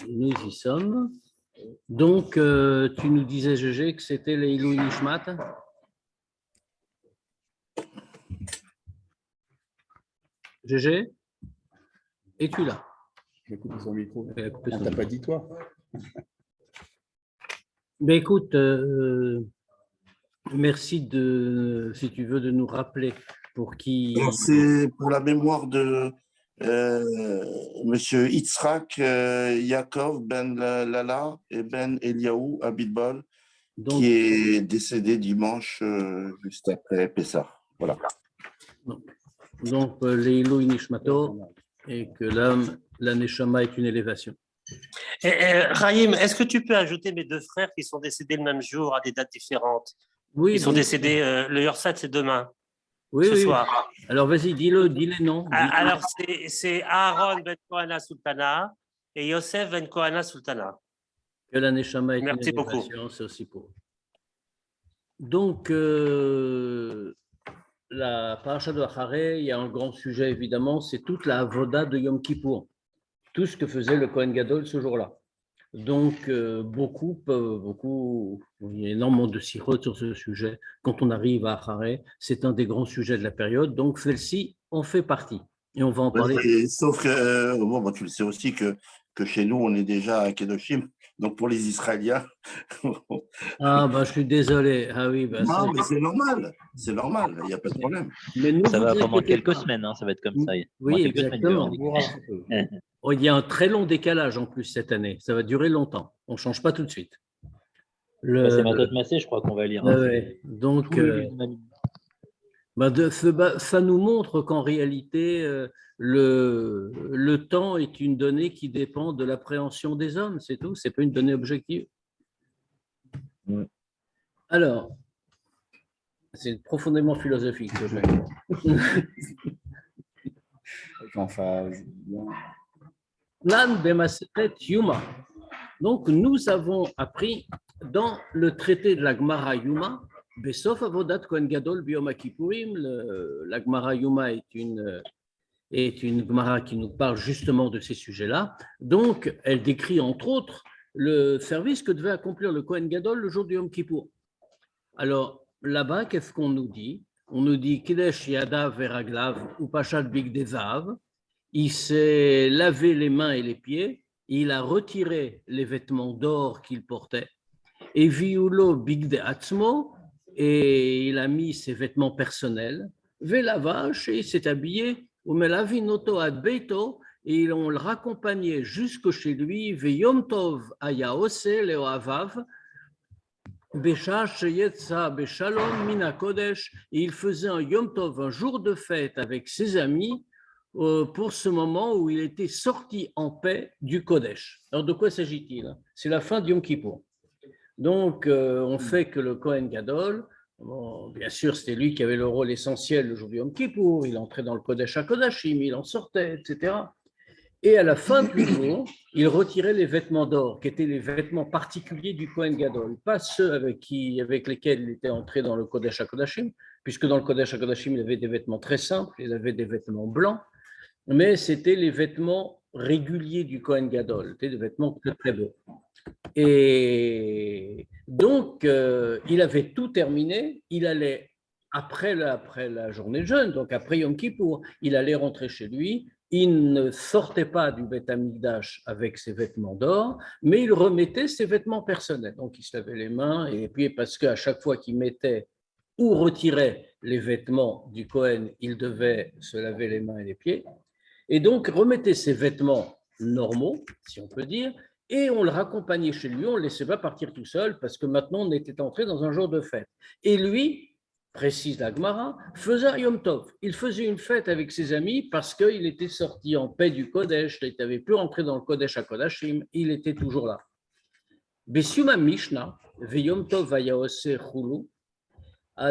Nous y sommes. Donc, tu nous disais, Gégé, que c'était les Ilou Nishmat. Gégé, es-tu là? Écoute son micro. On t'a pas dit toi. Ben écoute, merci si tu veux, de nous rappeler pour qui. C'est pour la mémoire de Monsieur Yitzhak Yaakov Ben Lala et Ben Eliaou Abitbol, qui est décédé dimanche juste après Pessah. Voilà. Donc les Ilou Nishmato, et que la Neshama est une élévation. Rahim, est-ce que tu peux ajouter mes deux frères qui sont décédés le même jour à des dates différentes? Oui. Ils sont décédés, le Yorsat, c'est demain, ce soir. Alors vas-y, dis les noms. Alors c'est Aaron Ben Kohana Sultana et Yosef Ben Kohana Sultana. Que la Neshama est Merci une beaucoup. élévation, c'est aussi pour. Donc, la paracha de Acharei, il y a un grand sujet évidemment, c'est toute la avoda de Yom Kippour, tout ce que faisait le Kohen Gadol ce jour-là. Donc, il y a énormément de sirotes sur ce sujet. Quand on arrive à Acharei, c'est un des grands sujets de la période. Donc, celle-ci en fait partie. Et on va en parler. Sauf que, tu le sais aussi que chez nous, on est déjà à Kedoshim. Donc, pour les Israéliens. Je suis désolé. Ah oui, non, mais c'est normal. C'est normal. Il n'y a pas de problème. Mais ça va pendant quelques semaines. Ça va être comme ça. Oui, exactement. Il y a un très long décalage en plus cette année. Ça va durer longtemps. On ne change pas tout de suite. C'est Matot Massé, je crois qu'on va lire. Donc, ça nous montre qu'en réalité, le temps est une donnée qui dépend de l'appréhension des hommes, c'est tout. Ce n'est pas une donnée objective. Alors, c'est profondément philosophique. Donc, nous avons appris dans le traité de la Gemara Yuma, Besof Avodat Kohen Gadol Biyom Kippourim, la Gemara Yuma est une Gemara qui nous parle justement de ces sujets-là. Donc, elle décrit entre autres le service que devait accomplir le Kohen Gadol le jour du Yom Kippour. Alors, là-bas, qu'est-ce qu'on nous dit? On nous dit Kidesh Yadav Veraglav ou Pachat Bigdezav. Il s'est lavé les mains et les pieds, il a retiré les vêtements d'or qu'il portait, et Viulo Bigde Atzmo, et il a mis ses vêtements personnels, Velavash, et il s'est habillé, Umelavinoto ad Beito, et on le raccompagnait jusque chez lui, Veyom Tov Ayaose Leoavav, Beshash Yetza Beshalom Mina Kodesh, et il faisait un Yom Tov, un jour de fête avec ses amis, pour ce moment où il était sorti en paix du Kodesh. Alors, de quoi s'agit-il? C'est la fin du Yom Kippour. Donc, on fait que le Kohen Gadol, bien sûr, c'était lui qui avait le rôle essentiel le jour du Yom Kippour, il entrait dans le Kodesh HaKodashim, il en sortait, etc. Et à la fin du jour, il retirait les vêtements d'or, qui étaient les vêtements particuliers du Kohen Gadol, pas ceux avec lesquels il était entré dans le Kodesh HaKodashim, puisque dans le Kodesh HaKodashim, il avait des vêtements très simples, il avait des vêtements blancs, mais c'était les vêtements réguliers du Kohen Gadol, c'était des vêtements très, très beaux. Et donc, il avait tout terminé, il allait, après la journée de jeûne, donc après Yom Kippour, il allait rentrer chez lui, il ne sortait pas du Beth Amikdash avec ses vêtements d'or, mais il remettait ses vêtements personnels. Donc, il se lavait les mains, et puis parce qu'à chaque fois qu'il mettait ou retirait les vêtements du Kohen, il devait se laver les mains et les pieds. Et donc, remettait ses vêtements normaux, si on peut dire, et on le raccompagnait chez lui, on ne le laissait pas partir tout seul, parce que maintenant, on était entré dans un jour de fête. Et lui, précise la Gemara, faisait un Yom Tov. Il faisait une fête avec ses amis parce qu'il était sorti en paix du Kodesh, il n'avait plus rentré dans le Kodesh HaKodashim, il était toujours là. Besiuma Mishnah, Veyom Tov Vayaose Chulu,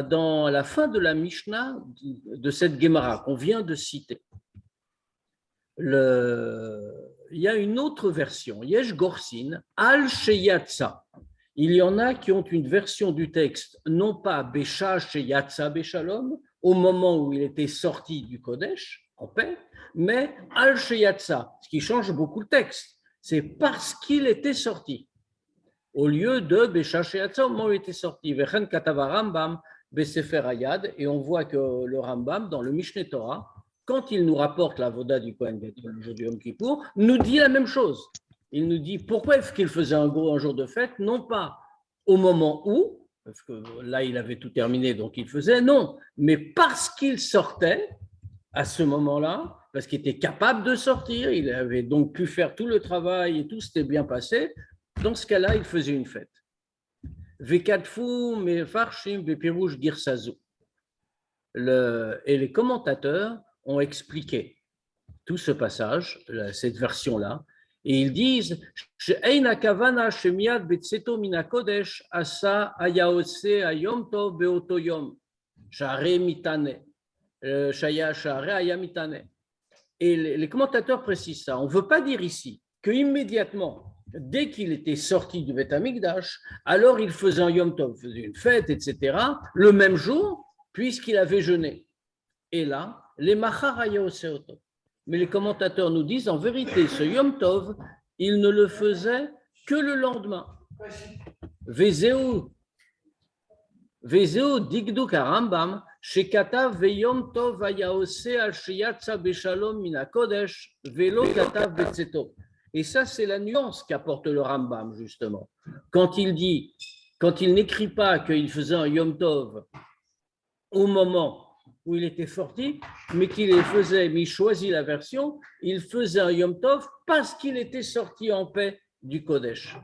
dans la fin de la Mishnah de cette Gemara qu'on vient de citer, il y a une autre version, Yesh Gorsin, Al Sheyatsa. Il y en a qui ont une version du texte, non pas Bécha chez Yatsa Béchalom, au moment où il était sorti du Kodesh, en paix, mais Al chez Yatsa, ce qui change beaucoup le texte. C'est parce qu'il était sorti, au lieu de Bécha chez Yatsa, au moment où il était sorti. Vechen Katava Rambam Besefer Hayad, et on voit que le Rambam, dans le Mishneh Torah, quand il nous rapporte la voda du Kohen Gadol le jour du Yom Kippour, nous dit la même chose. Il nous dit pourquoi est-ce qu'il faisait un jour de fête, non pas au moment où, parce que là il avait tout terminé donc il faisait, non, mais parce qu'il sortait à ce moment-là, parce qu'il était capable de sortir, il avait donc pu faire tout le travail et tout s'était bien passé, dans ce cas-là il faisait une fête. Vekatfu mefarshim bepirouj girsazu. Et les commentateurs ont expliqué tout ce passage, cette version-là, et ils disent She'eina kavana shemiad betzeto mina kodesh asa ayaose ayom tov beoto yom share mitane shaya share ayamitane. Et les commentateurs précisent ça. On ne veut pas dire ici que immédiatement, dès qu'il était sorti du Beth Amikdash, alors il faisait un yom tov, faisait une fête, etc. Le même jour, puisqu'il avait jeûné. Et là, les machar ayaose oto. Mais les commentateurs nous disent, en vérité, ce Yom Tov, il ne le faisait que le lendemain. Vezeu digduk harambam, shekatav veyom tov ayaose al sheyatsa beshalom mina kodesh, velo katav betzeto. Et ça, c'est la nuance qu'apporte le Rambam, justement. Quand il n'écrit pas qu'il faisait un Yom Tov au moment où il était sorti, mais il choisit la version, il faisait un Yom Tov parce qu'il était sorti en paix du Kodesh.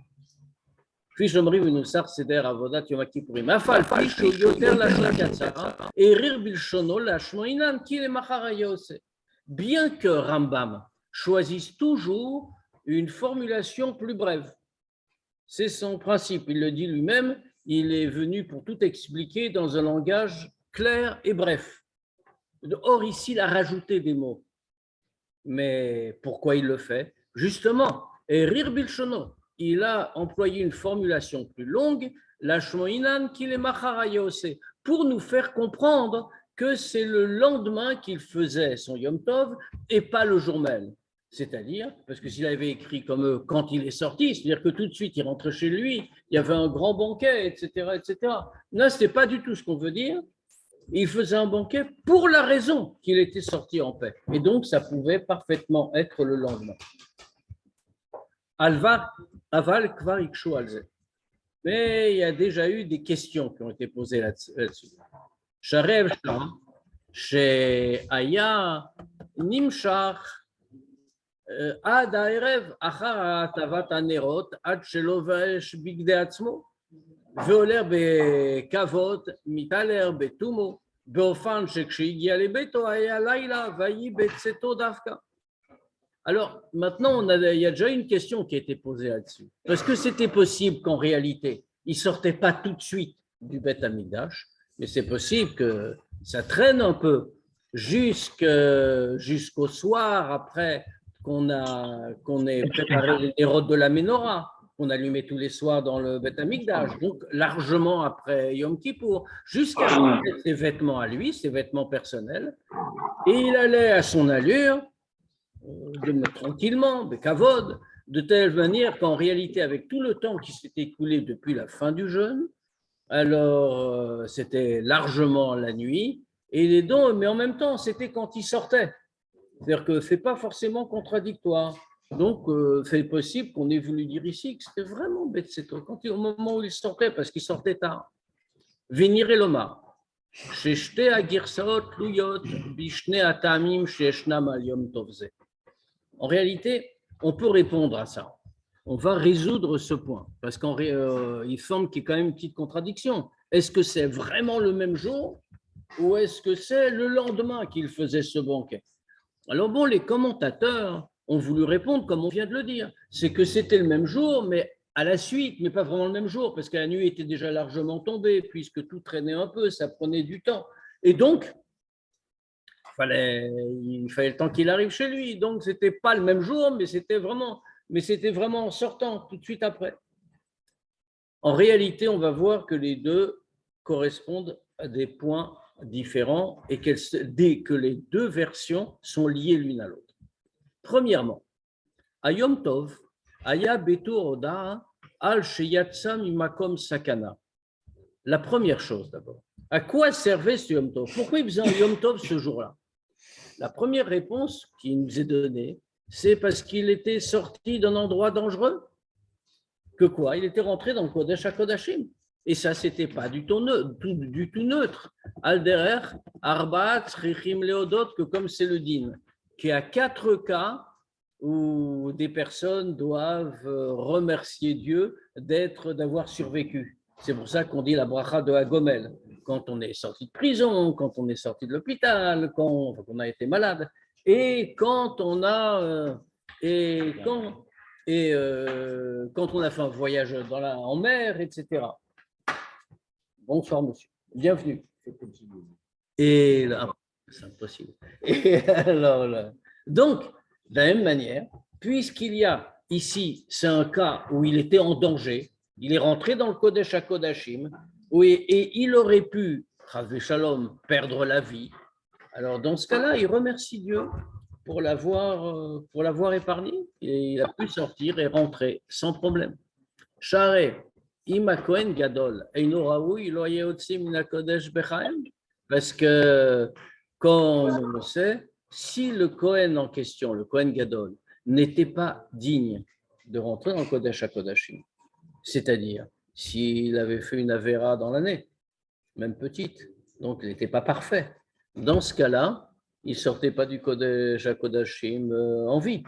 Et bien que Rambam choisisse toujours une formulation plus brève, c'est son principe, il le dit lui-même, il est venu pour tout expliquer dans un langage clair et bref. Or, ici, il a rajouté des mots. Mais pourquoi il le fait? Justement, et Rir Bilshono, il a employé une formulation plus longue, la Shmoinan qu'il est Macharayose, pour nous faire comprendre que c'est le lendemain qu'il faisait son Yom Tov et pas le jour même. C'est-à-dire, parce que s'il avait écrit comme quand il est sorti, c'est-à-dire que tout de suite il rentrait chez lui, il y avait un grand banquet, etc., etc. Là, ce n'est pas du tout ce qu'on veut dire. Il faisait un banquet pour la raison qu'il était sorti en paix. Et donc, ça pouvait parfaitement être le lendemain. Aval kvar ikshu alze. Mais il y a déjà eu des questions qui ont été posées là-dessus. Sharev sham, she'aya nimshach ad ha'erev achar ha'atavat hanerot ad shelo vaesh bigdei atzmo. ועולר בכבוד, מתעלר בתומו, באופן שכשהגיע לביתו היה לילה ויהי בצאתו דווקא. Alors, maintenant, il y a déjà une question qui a été posée là-dessus. Est-ce que c'était possible qu'en réalité, il ne sortait pas tout de suite du Beth Amikdash, mais c'est possible que ça traîne un peu jusqu'au soir après qu'on ait préparé les rotes de la Ménorah, qu'on allumait tous les soirs dans le Beth Amikdash, donc largement après Yom Kippour, jusqu'à ses vêtements à lui, ses vêtements personnels, et il allait à son allure, tranquillement, bekavod, de telle manière qu'en réalité, avec tout le temps qui s'était écoulé depuis la fin du jeûne, alors c'était largement la nuit, et les dons, mais en même temps, c'était quand il sortait. C'est-à-dire que ce n'est pas forcément contradictoire. Donc, c'est possible qu'on ait voulu dire ici que c'était vraiment Betseto, au moment où il sortait, parce qu'il sortait tard. Venir et l'Omar. Sheshte agirsaot luyot bishne atamim sheshnam al yom tovze. En réalité, on peut répondre à ça. On va résoudre ce point, parce qu'il semble qu'il y ait quand même une petite contradiction. Est-ce que c'est vraiment le même jour ou est-ce que c'est le lendemain qu'il faisait ce banquet? Alors bon, les commentateurs ont voulu répondre comme on vient de le dire. C'est que c'était le même jour, mais à la suite, mais pas vraiment le même jour, parce que la nuit était déjà largement tombée, puisque tout traînait un peu, ça prenait du temps. Et donc, il fallait le temps qu'il arrive chez lui. Donc, ce n'était pas le même jour, mais c'était vraiment en sortant tout de suite après. En réalité, on va voir que les deux correspondent à des points différents et que les deux versions sont liées l'une à l'autre. Premièrement, à Yom Tov, Aya Betur Oda Al Sheyatsa Mimakom Sakana. La première chose d'abord, à quoi servait ce Yom Tov? Pourquoi il faisait un Yom Tov ce jour-là? La première réponse qui nous est donnée, c'est parce qu'il était sorti d'un endroit dangereux. Que quoi? Il était rentré dans le Kodesh HaKodashim. Et ça, c'était pas du tout neutre. Alderer, Arbaat, Richim Leodot, que comme c'est le din, qu'il y a 4 cas où des personnes doivent remercier Dieu d'avoir survécu. C'est pour ça qu'on dit la bracha de Hagomel. Quand on est sorti de prison, quand on est sorti de l'hôpital, quand on a été malade, et quand on a quand on a fait un voyage en mer, etc. Bonsoir, monsieur. Bienvenue. Et là, c'est impossible. Et alors là, donc, de la même manière, puisqu'il y a ici, c'est un cas où il était en danger, il est rentré dans le Kodesh HaKodashim, et il aurait pu, Chas Shalom, perdre la vie. Alors, dans ce cas-là, il remercie Dieu pour l'avoir épargné, et il a pu sortir et rentrer sans problème. Share, Ima Kohen Gadol, Eino Raoui, Lo Yeotzi Min HaKodesh Bechaim, parce que, comme on le sait, si le Kohen en question, le Kohen Gadol, n'était pas digne de rentrer dans le Kodesh HaKodashim, c'est-à-dire s'il avait fait une avéra dans l'année, même petite, donc il n'était pas parfait, dans ce cas-là, il ne sortait pas du Kodesh HaKodashim en vie.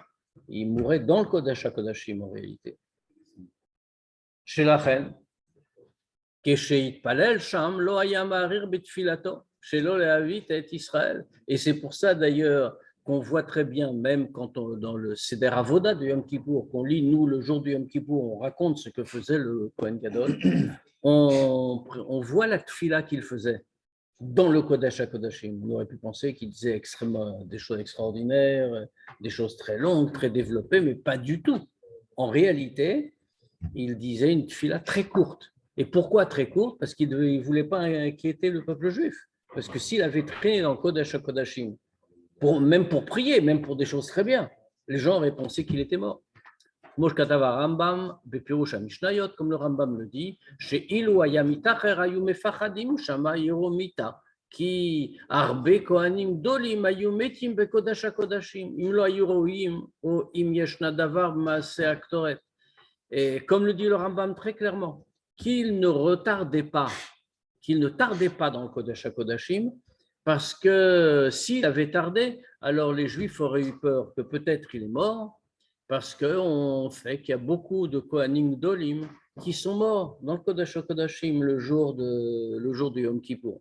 Il mourait dans le Kodesh HaKodashim en réalité. Chez la reine, Kesheit Palel Sham Lo Haya Marir Betfilato, chez Lo Lehavit et Israël. Et c'est pour ça d'ailleurs qu'on voit très bien, même quand dans le Seder Avoda de Yom Kippour, qu'on lit nous le jour du Yom Kippour, on raconte ce que faisait le Kohen Gadol, on voit la tfila qu'il faisait dans le Kodesh HaKodashim. On aurait pu penser qu'il disait des choses extraordinaires, des choses très longues, très développées, mais pas du tout. En réalité, il disait une tfila très courte. Et pourquoi très courte? Parce qu'il ne voulait pas inquiéter le peuple juif. Parce que s'il avait traîné dans le Kodesh HaKodashim, même pour prier, même pour des choses très bien, les gens auraient pensé qu'il était mort. Mosh Katava Rambam, Bepirush HaMishnayot, comme le Rambam le dit, chez Ilu Ayamita Cherayu Mefachadim Shama Yeromita, qui Arbe Kohanim Dolim Ayumetim Bekodesh HaKodashim, Im Lo Ayurohim, ou Im Yeshna Davar Maase Aktoret. Et comme le dit le Rambam très clairement, qu'il ne tardait pas dans le Kodesh HaKodashim, parce que s'il avait tardé, alors les Juifs auraient eu peur que peut-être il est mort, parce qu'on sait qu'il y a beaucoup de Kohanim Dolim qui sont morts dans le Kodesh HaKodashim le jour du Yom Kippour.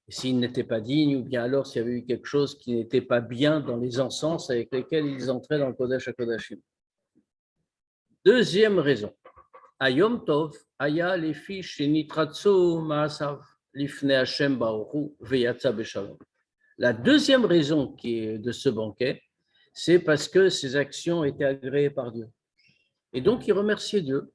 S'ils n'étaient pas dignes, ou bien alors s'il y avait eu quelque chose qui n'était pas bien dans les encens avec lesquels ils entraient dans le Kodesh HaKodashim. Deuxième raison, à Yom Tov, Aya lefi shenitratso ma'asav lifnei Hashem baruchu veyatsa beshalom. La deuxième raison qui est de ce banquet, c'est parce que ses actions étaient agréées par Dieu. Et donc il remerciait Dieu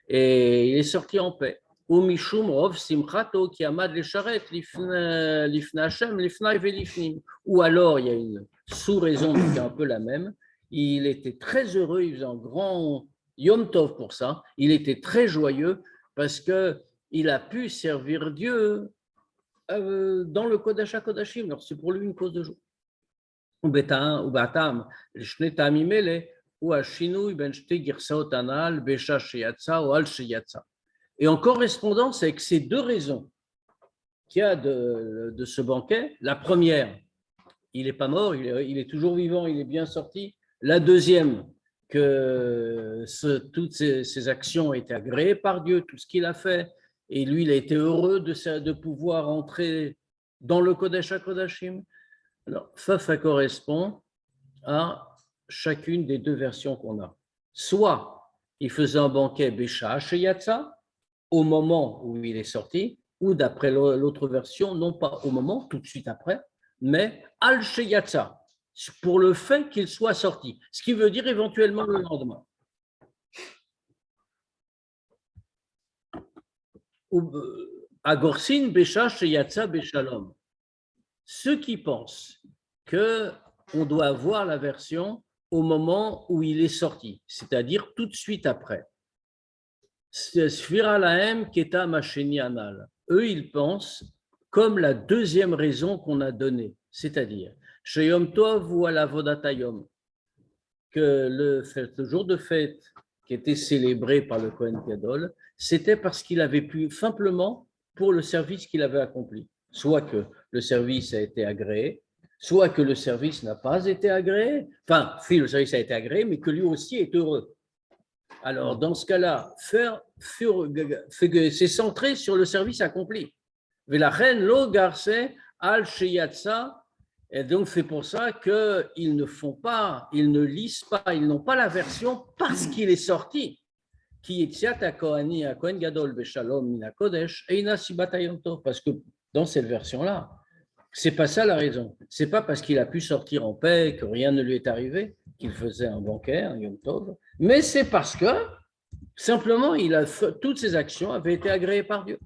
et il est sorti en paix. Ou mishum rov simchato ki amad lesharet lifnei Hashem lifnei velifnim. Ou alors il y a une sous-raison qui est un peu la même. Il était très heureux, il faisait un grand Yom Tov pour ça, il était très joyeux parce qu'il a pu servir Dieu dans le Kodesh HaKodashim. Alors c'est pour lui une cause de joie. Et en correspondance avec ces deux raisons qu'il y a de ce banquet, la première, il n'est pas mort, il est toujours vivant, il est bien sorti. La deuxième, que toutes ces actions étaient agréées par Dieu, tout ce qu'il a fait, et lui, il a été heureux de pouvoir entrer dans le Kodesh HaKodashim. Alors, ça correspond à chacune des deux versions qu'on a. Soit il faisait un banquet Bécha Sheyatsa, au moment où il est sorti, ou d'après l'autre version, non pas au moment, tout de suite après, mais Al Sheyatsa, pour le fait qu'il soit sorti, ce qui veut dire éventuellement le lendemain. Agorsin Besha Sheyatsa Beshalom. Ceux qui pensent qu'on doit avoir la version au moment où il est sorti, c'est-à-dire tout de suite après. Sfira Lahem Keta Masheni Anal. Eux, ils pensent comme la deuxième raison qu'on a donnée, c'est-à-dire Sheyom Tov ou Alavodatayom, que le jour de fête qui était célébré par le Kohen Gadol, c'était parce qu'il avait pu simplement pour le service qu'il avait accompli. Soit que le service a été agréé, soit que le service n'a pas été agréé, enfin, le service a été agréé, mais que lui aussi est heureux. Alors, dans ce cas-là, c'est centré sur le service accompli. Velachen lo garse al sheyatsa. Et donc, c'est pour ça qu'ils ne font pas, ils ne lisent pas, ils n'ont pas la version parce qu'il est sorti. Parce que dans cette version-là, c'est pas ça la raison. C'est pas parce qu'il a pu sortir en paix, que rien ne lui est arrivé, qu'il faisait un banquet, un Yom Tov, mais c'est parce que simplement toutes ses actions avaient été agréées par Dieu.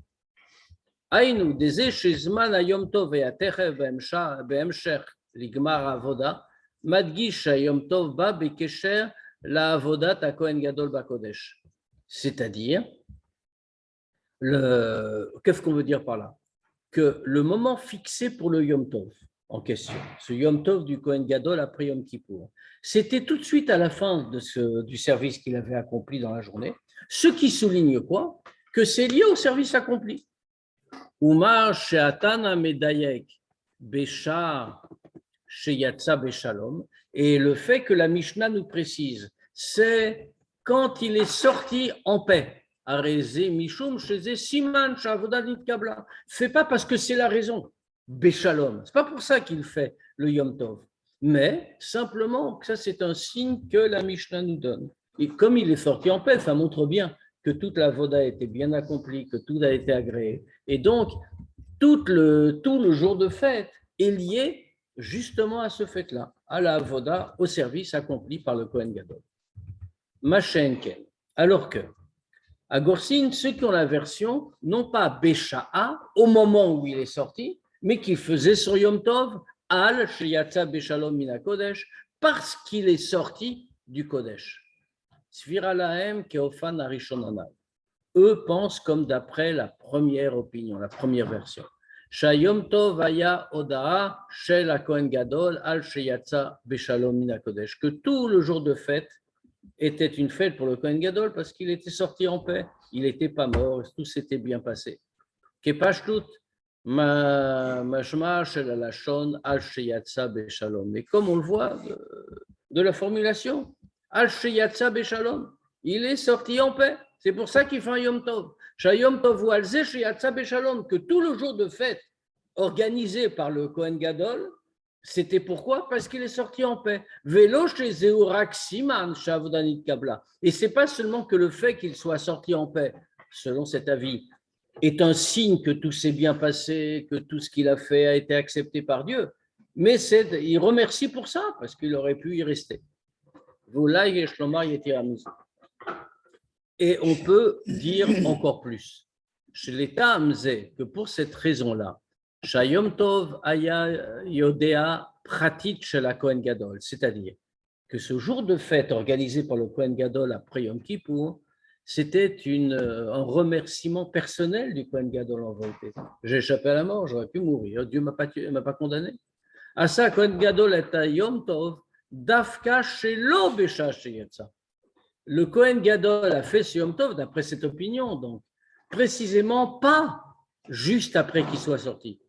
Aïnou, des shezman ayom tov et atechev be'emshech ligmar avoda, madgish ayom tov ba bekesher la avodat a Kohen Gadol bakodesh. C'est-à-dire, qu'est-ce qu'on veut dire par là? Que le moment fixé pour le Yom Tov en question, ce Yom Tov du Kohen Gadol après Yom Kippour, c'était tout de suite à la fin du service qu'il avait accompli dans la journée, ce qui souligne quoi? Que c'est lié au service accompli. Uma she'atana medayek besha sheyatsa beshalom, et le fait que la Mishnah nous précise, c'est quand il est sorti en paix. Arezé mishum sheze siman shavoda nitkabla. C'est pas parce que c'est la raison. Beshalom. C'est pas pour ça qu'il fait le Yom Tov, mais simplement que ça c'est un signe que la Mishnah nous donne. Et comme il est sorti en paix, ça montre bien que toute la voda a été bien accomplie, que tout a été agréé. Et donc, tout le jour de fête est lié justement à ce fait-là, à la voda, au service accompli par le Kohen Gadol. Machenken. Alors que, à Gorsin, ceux qui ont la version, non pas Besha'a, au moment où il est sorti, mais qui faisait sur Yom Tov, Al Sheyatsa Beshalom Mina Kodesh, parce qu'il est sorti du Kodesh. Sfira Lahem Keofan Arishonana. Eux pensent comme d'après la première opinion, la première version. Shayom Tov Aya Odaa Shel Kohen Gadol Al Sheyatsa Beshalom Mina Kodesh. Que tout le jour de fête était une fête pour le Kohen Gadol parce qu'il était sorti en paix, il n'était pas mort, tout s'était bien passé. Kepashtut Mashma Shel Alashon Al Sheyatsa Beshalom. Mais comme on le voit de la formulation, Al Sheyatsa Beshalom, il est sorti en paix. C'est pour ça qu'il fait un Yom Tov. Shayom Tov ou Al Ze Sheyatsa Beshalom, que tout le jour de fête organisé par le Kohen Gadol, c'était pourquoi? Parce qu'il est sorti en paix. Vélo chez Zéurak Siman Shavodanit Kabla. Et ce n'est pas seulement que le fait qu'il soit sorti en paix, selon cet avis, est un signe que tout s'est bien passé, que tout ce qu'il a fait a été accepté par Dieu, mais il remercie pour ça, parce qu'il aurait pu y rester. Et on peut dire encore plus, chez l'État Amzé, que pour cette raison-là, Shayom Tov Aya Yodea Pratit chez la Kohen Gadol, c'est-à-dire que ce jour de fête organisé par le Kohen Gadol après Yom Kippour, c'était un remerciement personnel du Kohen Gadol en vérité. J'ai échappé à la mort, j'aurais pu mourir, Dieu ne m'a pas condamné. Asa Kohen Gadol et Yom Tov Dafka Shelo Besha Sheyatsa. Le Kohen Gadol a fait ce Yom Tov, d'après cette opinion, donc précisément pas juste après qu'il soit sorti.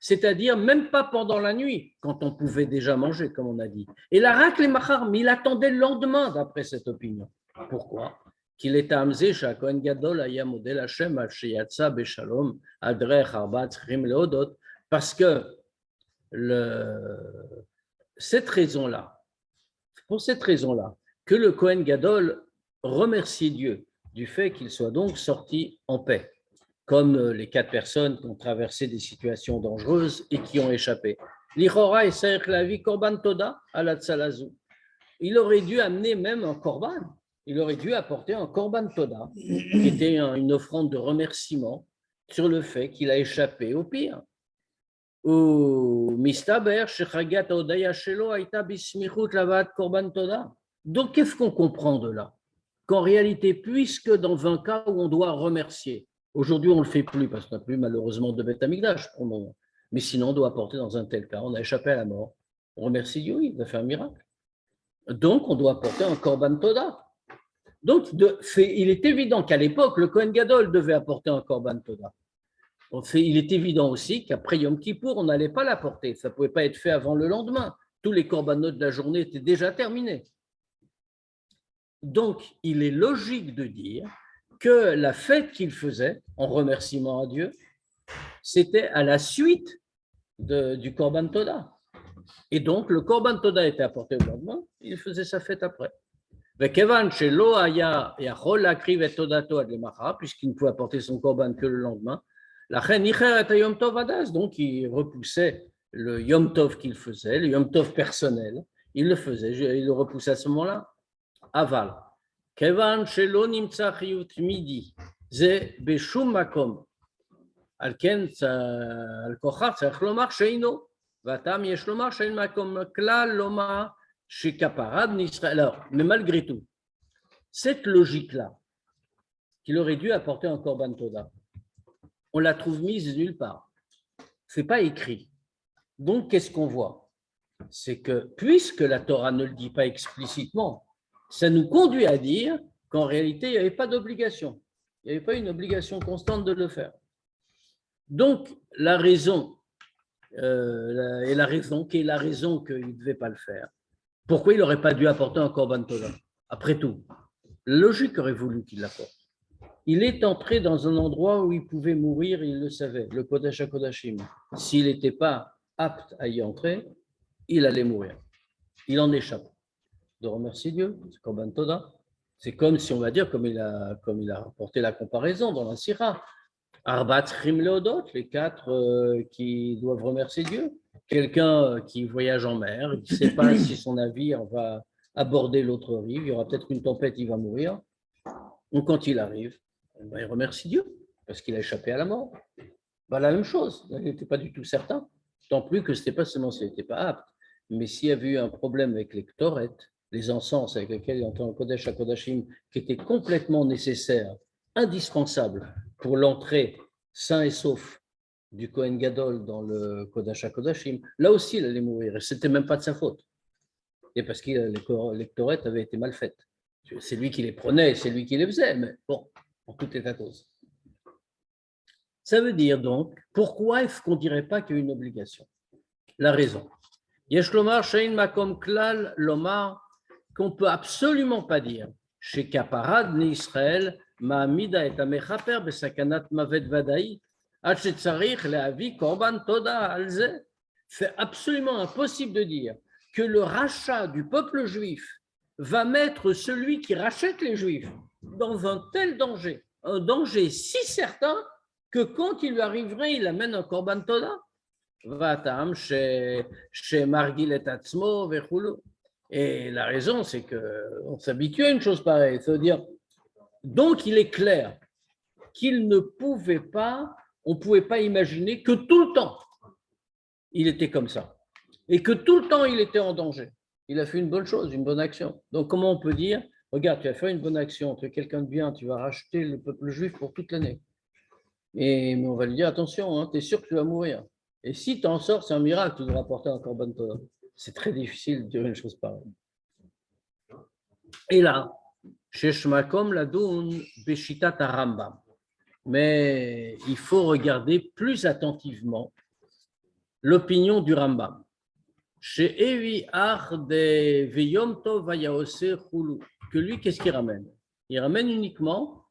C'est-à-dire même pas pendant la nuit, quand on pouvait déjà manger, comme on a dit. Et la rak les machar, mais il attendait le lendemain, d'après cette opinion. Pourquoi? Qu'il est amzé chez Kohen Gadol aya model Hashem al sheyatsa beshalom adrech arbat rim leodot, parce que cette raison-là, pour cette raison-là, que le Kohen Gadol remercie Dieu du fait qu'il soit donc sorti en paix, comme les 4 personnes qui ont traversé des situations dangereuses et qui ont échappé. L'Ichora et Saïch Lavi Korban Toda à la Tzalazu. Il aurait dû amener même un korban. il aurait dû apporter un korban toda, qui était une offrande de remerciement sur le fait qu'il a échappé au pire. Ou mistaber shechagat odaya shelo aita bismichut lavat korban toda. Donc, qu'est-ce qu'on comprend de là? Qu'en réalité, puisque dans un cas où on doit remercier, aujourd'hui on ne le fait plus parce qu'on n'a plus malheureusement de Beth Amikdash pour le moment, mais sinon on doit apporter dans un tel cas, on a échappé à la mort, on remercie Dieu, il a fait un miracle. Donc on doit apporter un korban toda. Donc il est évident qu'à l'époque, le Kohen Gadol devait apporter un korban toda. Il est évident aussi qu'après Yom Kippour, on n'allait pas l'apporter, ça ne pouvait pas être fait avant le lendemain. Tous les korbanot de la journée étaient déjà terminés. Donc, il est logique de dire que la fête qu'il faisait, en remerciement à Dieu, c'était à la suite du Korban Toda. Et donc, le Korban Toda était apporté au lendemain, il faisait sa fête après. Puisqu'il ne pouvait apporter son Korban que le lendemain, donc il repoussait le Yom Tov qu'il faisait, le Yom Tov personnel, il le faisait, il le repoussait à ce moment-là. Aval. Kevan shelo nimtza chiyut midi, ze beshum makom. Al ken al kochach tzarich lomar sheino, vatam yesh lomar shein makom klal lomar shekaparad n'Israël. Alors, mais malgré tout, cette logique-là, qu'il aurait dû apporter un korban toda, on la trouve mise nulle part. C'est pas écrit. Donc, qu'est-ce qu'on voit? C'est que puisque la Torah ne le dit pas explicitement, ça nous conduit à dire qu'en réalité, il n'y avait pas d'obligation. Il n'y avait pas une obligation constante de le faire. Donc, la raison, qui est la raison qu'il ne devait pas le faire, pourquoi il n'aurait pas dû apporter un korban toda? Après tout, la logique aurait voulu qu'il l'apporte. Il est entré dans un endroit où il pouvait mourir, il le savait, le Kodesh HaKodashim. S'il n'était pas apte à y entrer, il allait mourir. Il en échappe. De remercier Dieu, c'est Korban Toda. C'est comme si on va dire, comme il a rapporté la comparaison dans la Sira, Arbat Chim Leodot, les 4 qui doivent remercier Dieu. Quelqu'un qui voyage en mer, il ne sait pas si son navire va aborder l'autre rive, il y aura peut-être une tempête, il va mourir. Donc quand il arrive, il remercie Dieu parce qu'il a échappé à la mort. Ben, la même chose, il n'était pas du tout certain, tant plus que ce n'était pas seulement s'il n'était pas apte, mais s'il y avait eu un problème avec les ktoret, les encens avec lesquels il entrait en Kodesh HaKodashim, qui étaient complètement nécessaires, indispensables pour l'entrée sain et sauf du Kohen Gadol dans le Kodesh HaKodashim, là aussi il allait mourir, et ce n'était même pas de sa faute. Et parce que les ktoret avaient été mal faites. C'est lui qui les prenait, c'est lui qui les faisait, mais bon, en tout état de cause. Ça veut dire donc, pourquoi est-ce qu'on ne dirait pas qu'il y a une obligation? La raison. Yesh lomar shein makom klal lomar, qu'on ne peut absolument pas dire chez Kaparad ni Israël, Ma'amida et Amechaper, Besakanat Mavet Vadaï, Hachetzarich, Leavi, Korban Toda, Alze. C'est absolument impossible de dire que le rachat du peuple juif va mettre celui qui rachète les juifs dans un tel danger, un danger si certain que quand il lui arriverait, il amène un Korban Toda. Vatam, chez Margil et Atzmo, Vechulu. Et la raison, c'est qu'on s'habitue à une chose pareille. C'est-à-dire, donc il est clair qu'il ne pouvait pas, on ne pouvait pas imaginer que tout le temps, il était comme ça. Et que tout le temps, il était en danger. Il a fait une bonne chose, une bonne action. Donc comment on peut dire, regarde, tu as fait une bonne action, tu es quelqu'un de bien, tu vas racheter le peuple juif pour toute l'année. Mais on va lui dire, attention, hein, tu es sûr que tu vas mourir. Et si tu en sors, c'est un miracle, tu dois rapporter un korban toda. C'est très difficile de dire une chose pareille. Et là, chez Shmakom Ladoun, Beshitat Rambam. Mais il faut regarder plus attentivement l'opinion du Rambam. Chez Evi Arde Veyom Tov Vayaose Chulu. Que lui, qu'est-ce qu'il ramène? Il ramène uniquement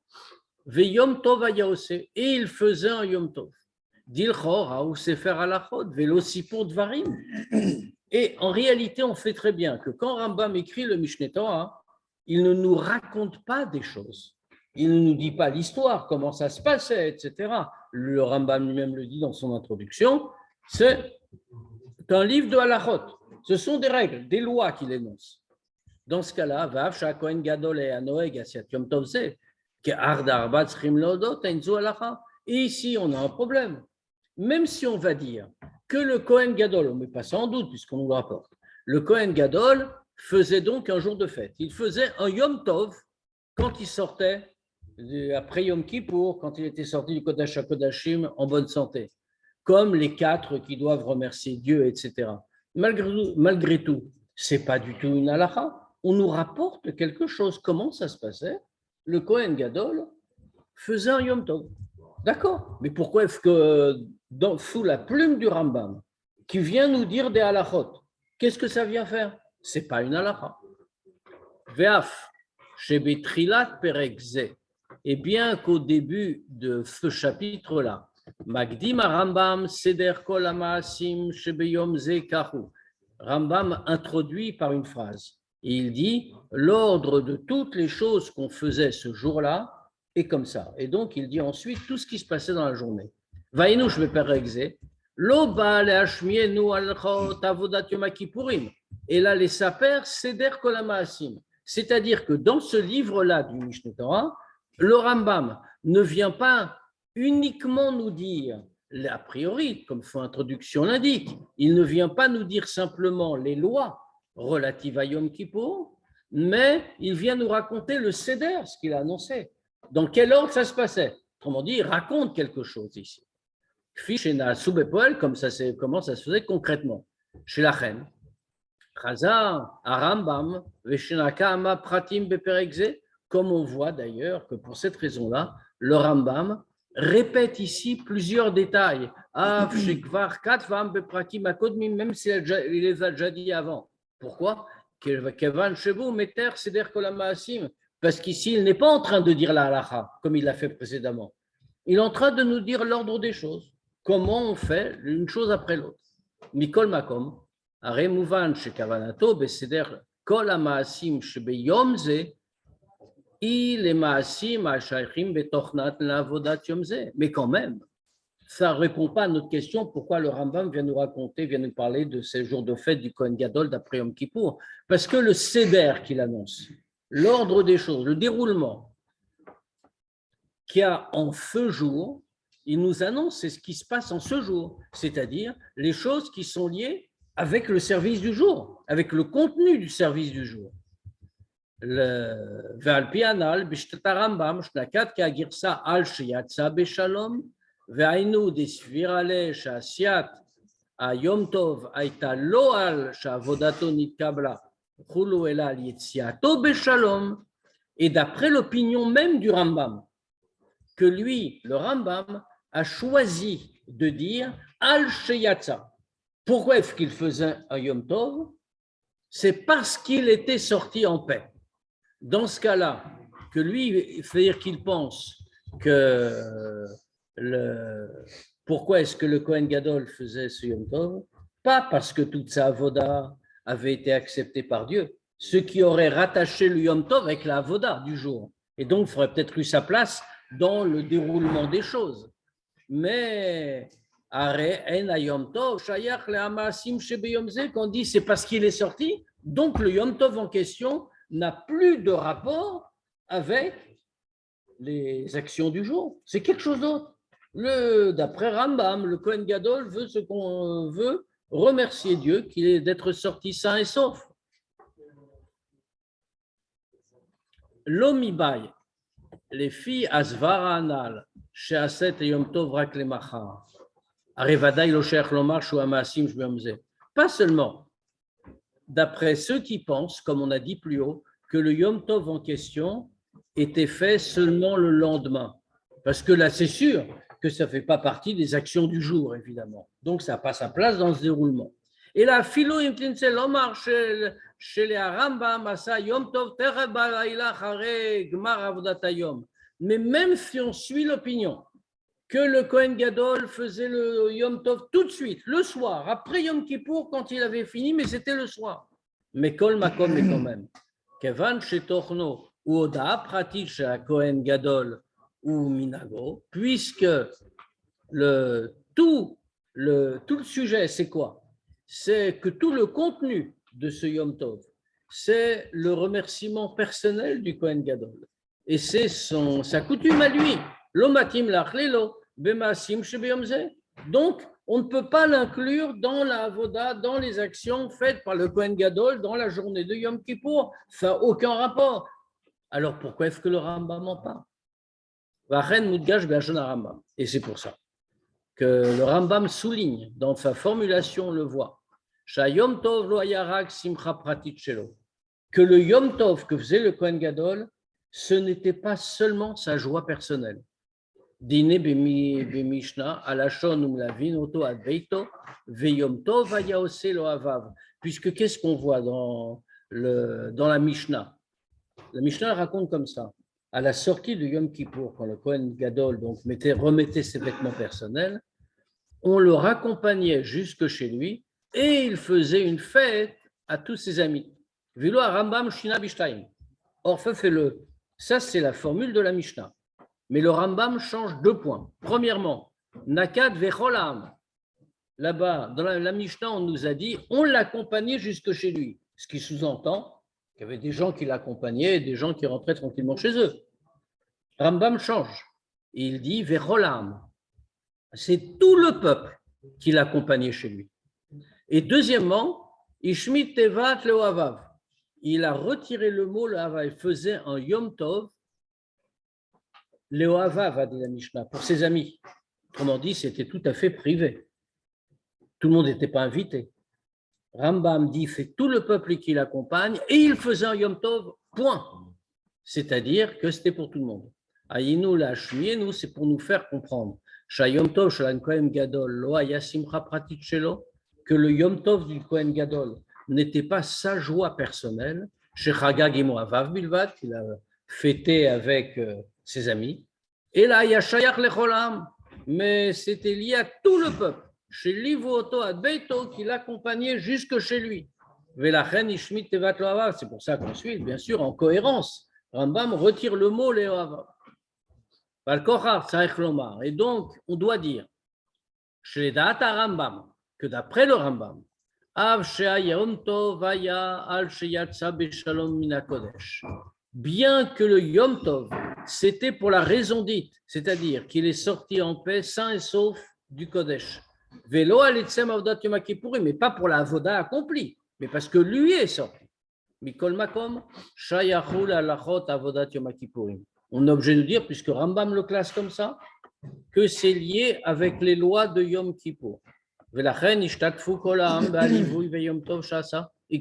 Veyom Tov Vayaose. Et il faisait un Yom Tov. Dilchor, ou Sefer Alachot, Velosipur Dvarim. Et en réalité, on fait très bien que quand Rambam écrit le Mishneh Torah, il ne nous raconte pas des choses. Il ne nous dit pas l'histoire, comment ça se passait, etc. Le Rambam lui-même le dit dans son introduction, c'est un livre de halachot. Ce sont des règles, des lois qu'il énonce. Dans ce cas-là, Vav Shah Kohen Gadol et Anoeg Asiat Yom Tov Zeh, que Arda Arba Tzrim Lodot Enzo Alacha. Et ici, on a un problème. Même si on va dire que le Kohen Gadol, on ne met pas ça en doute puisqu'on nous le rapporte, le Kohen Gadol faisait donc un jour de fête. Il faisait un Yom Tov quand il sortait après Yom Kippour, quand il était sorti du Kodesh HaKodashim en bonne santé, comme les 4 qui doivent remercier Dieu, etc. Malgré tout, ce n'est pas du tout une halakha. On nous rapporte quelque chose. Comment ça se passait? Le Kohen Gadol faisait un Yom Tov. D'accord, mais pourquoi est-ce que sous la plume du Rambam, qui vient nous dire des halakhot, qu'est-ce que ça vient faire? Ce n'est pas une halakha. Ve'af, shebetrilat perek zeh. Et bien qu'au début de ce chapitre-là, Magdim Rambam Seder Kol HaMaasim Shebeyom Zeh Kahu, Rambam introduit par une phrase. Il dit l'ordre de toutes les choses qu'on faisait ce jour-là est comme ça. Et donc il dit ensuite tout ce qui se passait dans la journée. Vaïnou Shbeperek Zeh, Lo ba le'ashmienu alchot avodat Yom Kippourim. Et là les saper Seder Kol HaMaasim. C'est-à-dire que dans ce livre-là du Mishneh Torah, le Rambam ne vient pas uniquement nous dire, a priori, comme son introduction l'indique, il ne vient pas nous dire simplement les lois relatives à Yom Kippour, mais il vient nous raconter le Seder, ce qu'il a annoncé. Dans quel ordre ça se passait? Autrement dit, il raconte quelque chose ici. Fichena Soubepol, comment ça se faisait concrètement. Chez la reine. Chazar, Arambam, Veshenaka Ama Pratim Beperek Zeh. Comme on voit d'ailleurs que pour cette raison-là, le Rambam répète ici plusieurs détails. Même s'il les a déjà dit avant. Pourquoi? Parce qu'ici, il n'est pas en train de dire la halakha, comme il l'a fait précédemment. Il est en train de nous dire l'ordre des choses. Comment on fait une chose après l'autre. Mikol makom, are mouvan shekavanato beseder kol hamaasim shebeyom zeh. Mais quand même, ça ne répond pas à notre question pourquoi le Rambam vient nous raconter, vient nous parler de ces jours de fête du Kohen Gadol d'après Yom Kippour. Parce que le Seder qu'il annonce, l'ordre des choses, le déroulement qu'il y a en ce jour, il nous annonce c'est ce qui se passe en ce jour, c'est-à-dire les choses qui sont liées avec le service du jour, avec le contenu du service du jour. ועל פי הנ"ל בשיטת הרמב"ם שנקט כגרסה על שיצא בשלום והיינו דסבירה לה שעשיית היום טוב הייתה לא על שעבודתו נתקבלה וכולו אלא על יציאתו בשלום. Et d'après l'opinion même du Rambam, que lui, le Rambam, a choisi de dire al sheyatsa. Pourquoi est-ce qu'il faisait un Yom Tov? C'est parce qu'il était sorti en paix. Dans ce cas-là, que lui, c'est-à-dire qu'il pense que pourquoi est-ce que le Kohen Gadol faisait ce Yom Tov? Pas parce que toute sa avoda avait été acceptée par Dieu, ce qui aurait rattaché le Yom Tov avec la avoda du jour. Et donc, il ferait peut-être eu sa place dans le déroulement des choses. Mais, qu'on dit c'est parce qu'il est sorti, donc le Yom Tov en question n'a plus de rapport avec les actions du jour. C'est quelque chose d'autre. D'après Rambam, le Kohen Gadol veut ce qu'on veut, remercier Dieu qu'il est d'être sorti sain et sauf. L'omibaï, les filles asvara anal, sheaset et yom tov rak le machar. Arevadaï lo sheikh lomar shu amasim shbeyomze. Pas seulement. D'après ceux qui pensent, comme on a dit plus haut, que le Yom Tov en question était fait seulement le lendemain. Parce que là, c'est sûr que ça ne fait pas partie des actions du jour, évidemment. Donc, ça n'a pas sa place dans ce déroulement. Et là, Philo Imtinse Lomar chez les Rambam, Asa Yom Tov Tereb Balayla Chare Gmar Avodat Hayom. Mais même si on suit l'opinion que le Kohen Gadol faisait le Yom Tov tout de suite, le soir, après Yom Kippour, quand il avait fini, mais c'était le soir. Mais Kol Makom est quand même. Kevan Shetochno ou Oda pratique chez la Kohen Gadol ou Minago, puisque tout le sujet, c'est quoi? C'est que tout le contenu de ce Yom Tov c'est le remerciement personnel du Kohen Gadol. Et c'est sa coutume à lui. L'omatim lachlelo, bemasim shebeyomze. Donc, on ne peut pas l'inclure dans la avoda, dans les actions faites par le Kohen Gadol dans la journée de Yom Kippour. Ça n'a aucun rapport. Alors, pourquoi est-ce que le Rambam en parle? Et c'est pour ça que le Rambam souligne dans sa formulation, on le voit, que le Yom Tov que faisait le Kohen Gadol, ce n'était pas seulement sa joie personnelle. Dîner b'mishna alashon umlavin oto ad beito veyom tov ayaose lo avav. Puisque qu'est-ce qu'on voit dans la Mishnah? La Mishnah raconte comme ça. À la sortie de Yom Kippour, quand le Kohen Gadol donc remettait ses vêtements personnels, on le raccompagnait jusque chez lui et il faisait une fête à tous ses amis. Vilo Rambam Shina Bishtaim. Or, fais-le. Ça, c'est la formule de la Mishnah. Mais le Rambam change 2 points. Premièrement, Nakad Vecholam. Là-bas, dans la Mishnah, on nous a dit on l'accompagnait jusque chez lui. Ce qui sous-entend qu'il y avait des gens qui l'accompagnaient et des gens qui rentraient tranquillement chez eux. Rambam change. Et il dit Vecholam. C'est tout le peuple qui l'accompagnait chez lui. Et deuxièmement, Ishmit Tevat le Havav. Il a retiré le mot le Havav. Il faisait un Yom Tov, le Havav, a dit la Mishnah, pour ses amis. Autrement dit, c'était tout à fait privé. Tout le monde n'était pas invité. Rambam dit c'est tout le peuple qui l'accompagne et il faisait un Yom Tov, point. C'est-à-dire que c'était pour tout le monde. Ayinu la nous, c'est pour nous faire comprendre. Shayom Tov, Shalan Kohen Gadol, Loa Yasimcha Pratit Shelo, que le Yom Tov du Kohen Gadol n'était pas sa joie personnelle, chez Chagag et Moavav Bilvat, qu'il a fêté avec ses amis, et là, Yashayach Lecholam, mais c'était lié à tout le peuple, chez Livoto Adbeito, qui l'accompagnait jusque chez lui. Velachen Ishmit Tevat Loavav, c'est pour ça qu'ensuite, bien sûr, en cohérence, Rambam retire le mot Leoavav. Et donc, on doit dire, chez les Data Rambam, que d'après le Rambam, bien que le Yom Tov, c'était pour la raison dite, c'est-à-dire qu'il est sorti en paix, sain et sauf du Kodesh. Mais pas pour la avoda accomplie, mais parce que lui est sorti. Mikol Makom, Shayachul Alachot Avodat Yom Kippourim. On est obligé de dire, puisque Rambam le classe comme ça, que c'est lié avec les lois de Yom Kippour. Et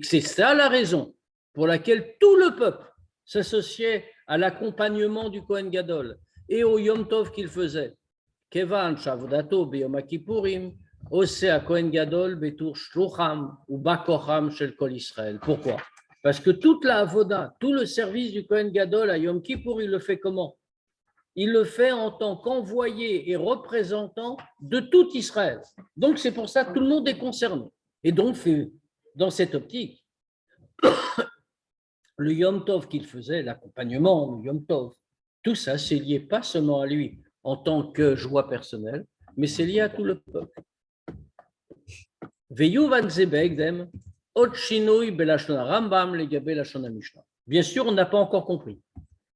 que c'est ça la raison pour laquelle tout le peuple s'associait à l'accompagnement du Kohen Gadol et au Yom Tov qu'il faisait. Kevan Shavodato Beyom Kippourim, Osea Kohen Gadol Betur Shlucham ou Bakocham Shel Kol Israël. Pourquoi? Parce que toute la avoda, tout le service du Kohen Gadol à Yom Kippour, il le fait comment? Il le fait en tant qu'envoyé et représentant de tout Israël. Donc, c'est pour ça que tout le monde est concerné. Et donc, dans cette optique, le Yom Tov qu'il faisait, l'accompagnement, le Yom Tov, tout ça, c'est lié pas seulement à lui en tant que joie personnelle, mais c'est lié à tout le peuple. Bien sûr, on n'a pas encore compris,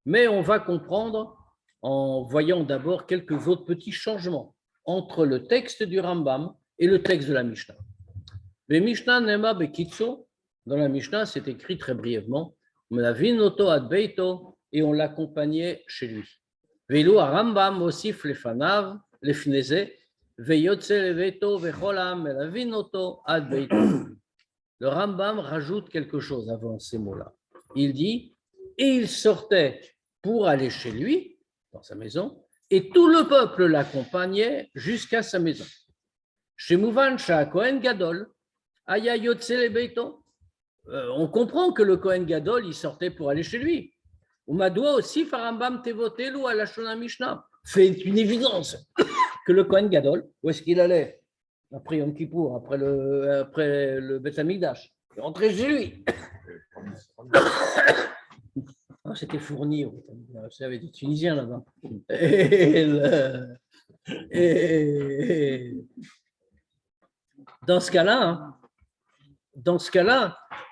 mais on va comprendre en voyant d'abord quelques autres petits changements entre le texte du Rambam et le texte de la Mishnah. Le Mishnah Nema Bekitso, dans la Mishnah, c'est écrit très brièvement, et on l'accompagnait chez lui. Veilu Rambam osif lefanav lefneze veyotze leveto vecholam melavinoto ad beito. Le Rambam rajoute quelque chose avant ces mots-là. Il dit, et il sortait pour aller chez lui, dans sa maison, et tout le peuple l'accompagnait jusqu'à sa maison. Chez Mouvan Shah Kohen Gadol, Aya Yotze Lebeito, on comprend que le Kohen Gadol, il sortait pour aller chez lui. Umadoua aussi, Farambam Tevotelu à la Shona Mishnah. C'est une évidence que le Kohen Gadol, où est-ce qu'il allait? Après Yom Kippour, après le Beth Amikdash, il rentrait chez lui. Oh, c'était fourni, il y avait des Tunisiens là-bas. Et dans ce cas-là,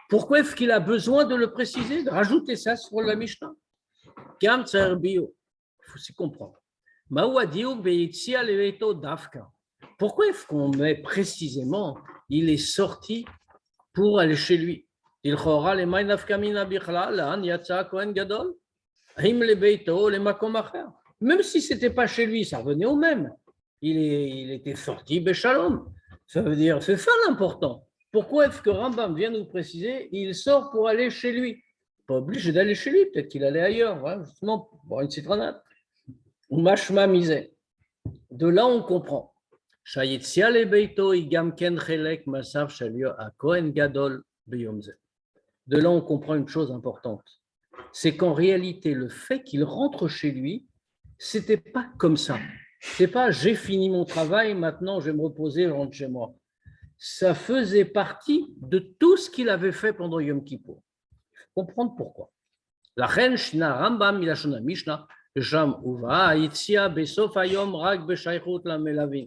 Pourquoi est-ce qu'il a besoin de le préciser, de rajouter ça sur la Mishnah? Il faut s'y comprendre. Pourquoi est-ce qu'on met précisément il est sorti pour aller chez lui? Même si ce n'était pas chez lui, ça revenait au même. Il était sorti Béchalom. Ça veut dire, c'est ça l'important. Pourquoi est-ce que Rambam vient nous préciser, il sort pour aller chez lui? Pas obligé d'aller chez lui, peut-être qu'il allait ailleurs, voilà, justement, pour boire une citronnade. Ou mashma misé. De là, on comprend. De là, on comprend une chose importante. C'est qu'en réalité, le fait qu'il rentre chez lui, ce n'était pas comme ça. Ce n'est pas j'ai fini mon travail, maintenant je vais me reposer, je rentre chez moi. Ça faisait partie de tout ce qu'il avait fait pendant Yom Kippour. Il faut comprendre pourquoi. La reine Shina Rambam Milashona Mishnah, Jam Uva, Yitzia, Besof Ayom, Rak, Beshaychut, la Melavin.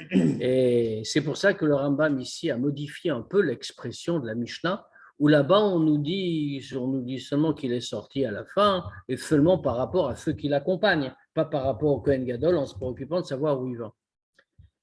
Et c'est pour ça que le Rambam ici a modifié un peu l'expression de la Mishnah, où là-bas on nous dit seulement qu'il est sorti à la fin, et seulement par rapport à ceux qui l'accompagnent, pas par rapport au Kohen Gadol en se préoccupant de savoir où il va.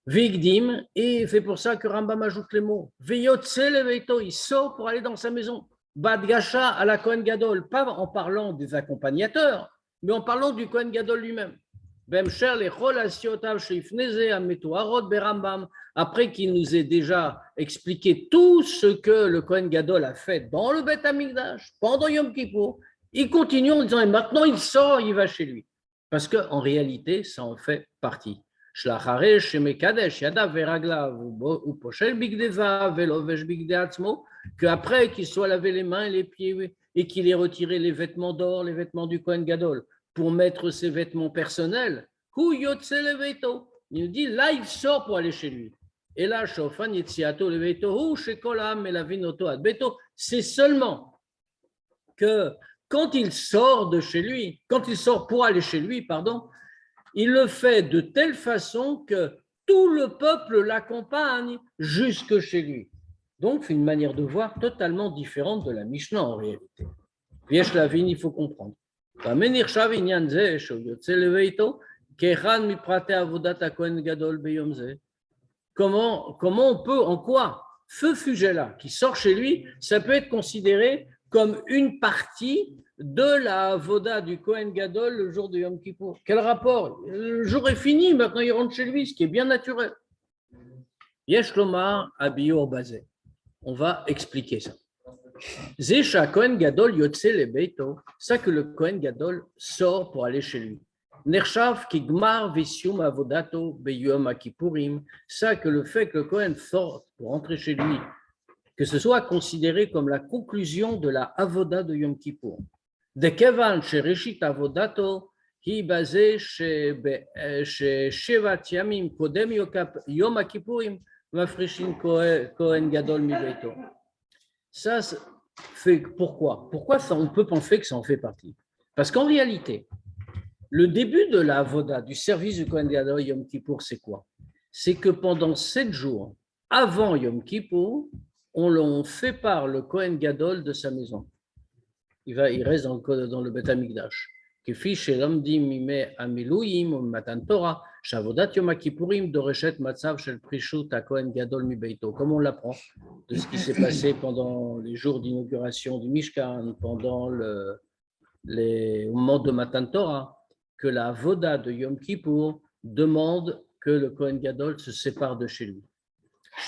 Vigdim, et c'est pour ça que Rambam ajoute les mots. Veyotse leveito, il sort pour aller dans sa maison. Bad Gasha à la Kohen Gadol, pas en parlant des accompagnateurs, mais en parlant du Kohen Gadol lui-même. Bemcher les relationnables sheifneze ameto arod berambam, après qu'il nous ait déjà expliqué tout ce que le Kohen Gadol a fait dans le Beth Amikdash, pendant Yom Kippour, il continue en disant, et maintenant il sort, il va chez lui. Parce qu'en réalité, ça en fait partie. Qu'après qu'il soit lavé les mains et les pieds et qu'il ait retiré les vêtements d'or, les vêtements du Kohen Gadol, pour mettre ses vêtements personnels, il nous dit, là il sort pour aller chez lui. Et là, c'est seulement que quand il sort de chez lui, quand il sort pour aller chez lui, il le fait de telle façon que tout le peuple l'accompagne jusque chez lui. Donc, c'est une manière de voir totalement différente de la Mishnah en réalité. Viesh Lavin, il faut comprendre. Comment on peut, en quoi ce sujet-là qui sort chez lui, ça peut être considéré comme une partie de la avoda du Kohen Gadol le jour de Yom Kippour. Quel rapport? Le jour est fini, maintenant il rentre chez lui, ce qui est bien naturel. Yesh Lomar Abiyur Bazé. On va expliquer ça. Zesha Kohen Gadol Yotse le Beito, ça que le Kohen Gadol sort pour aller chez lui. Nershav Kigmar Visium Avodato Beyom Kippurim, ça que le fait que le Kohen sorte pour rentrer chez lui, que ce soit considéré comme la conclusion de la avoda de Yom Kippour. De Kevan Shereshit Avodato, qui est basé chez Shevat Yamim Kodem Yom Kippurim, Mafreshin Kohen Gadol Mibeito. Ça fait pourquoi? Pourquoi ça, on peut penser que ça en fait partie? Parce qu'en réalité, le début de la avoda, du service du Kohen Gadol Yom Kippour, c'est quoi? C'est que pendant 7 jours, avant Yom Kippour, on sépare le Kohen Gadol de sa maison. Il reste dans le Beth Amikdash. Kefi shelamdim mime amiluim matan Torah shavodat Yom Kippourim doreshet matzav shel prishut Kohen Gadol mi beito. Comme on l'apprend de ce qui s'est passé pendant les jours d'inauguration du Mishkan, pendant au moment de Matan Torah, que la avoda de Yom Kippour demande que le Kohen Gadol se sépare de chez lui.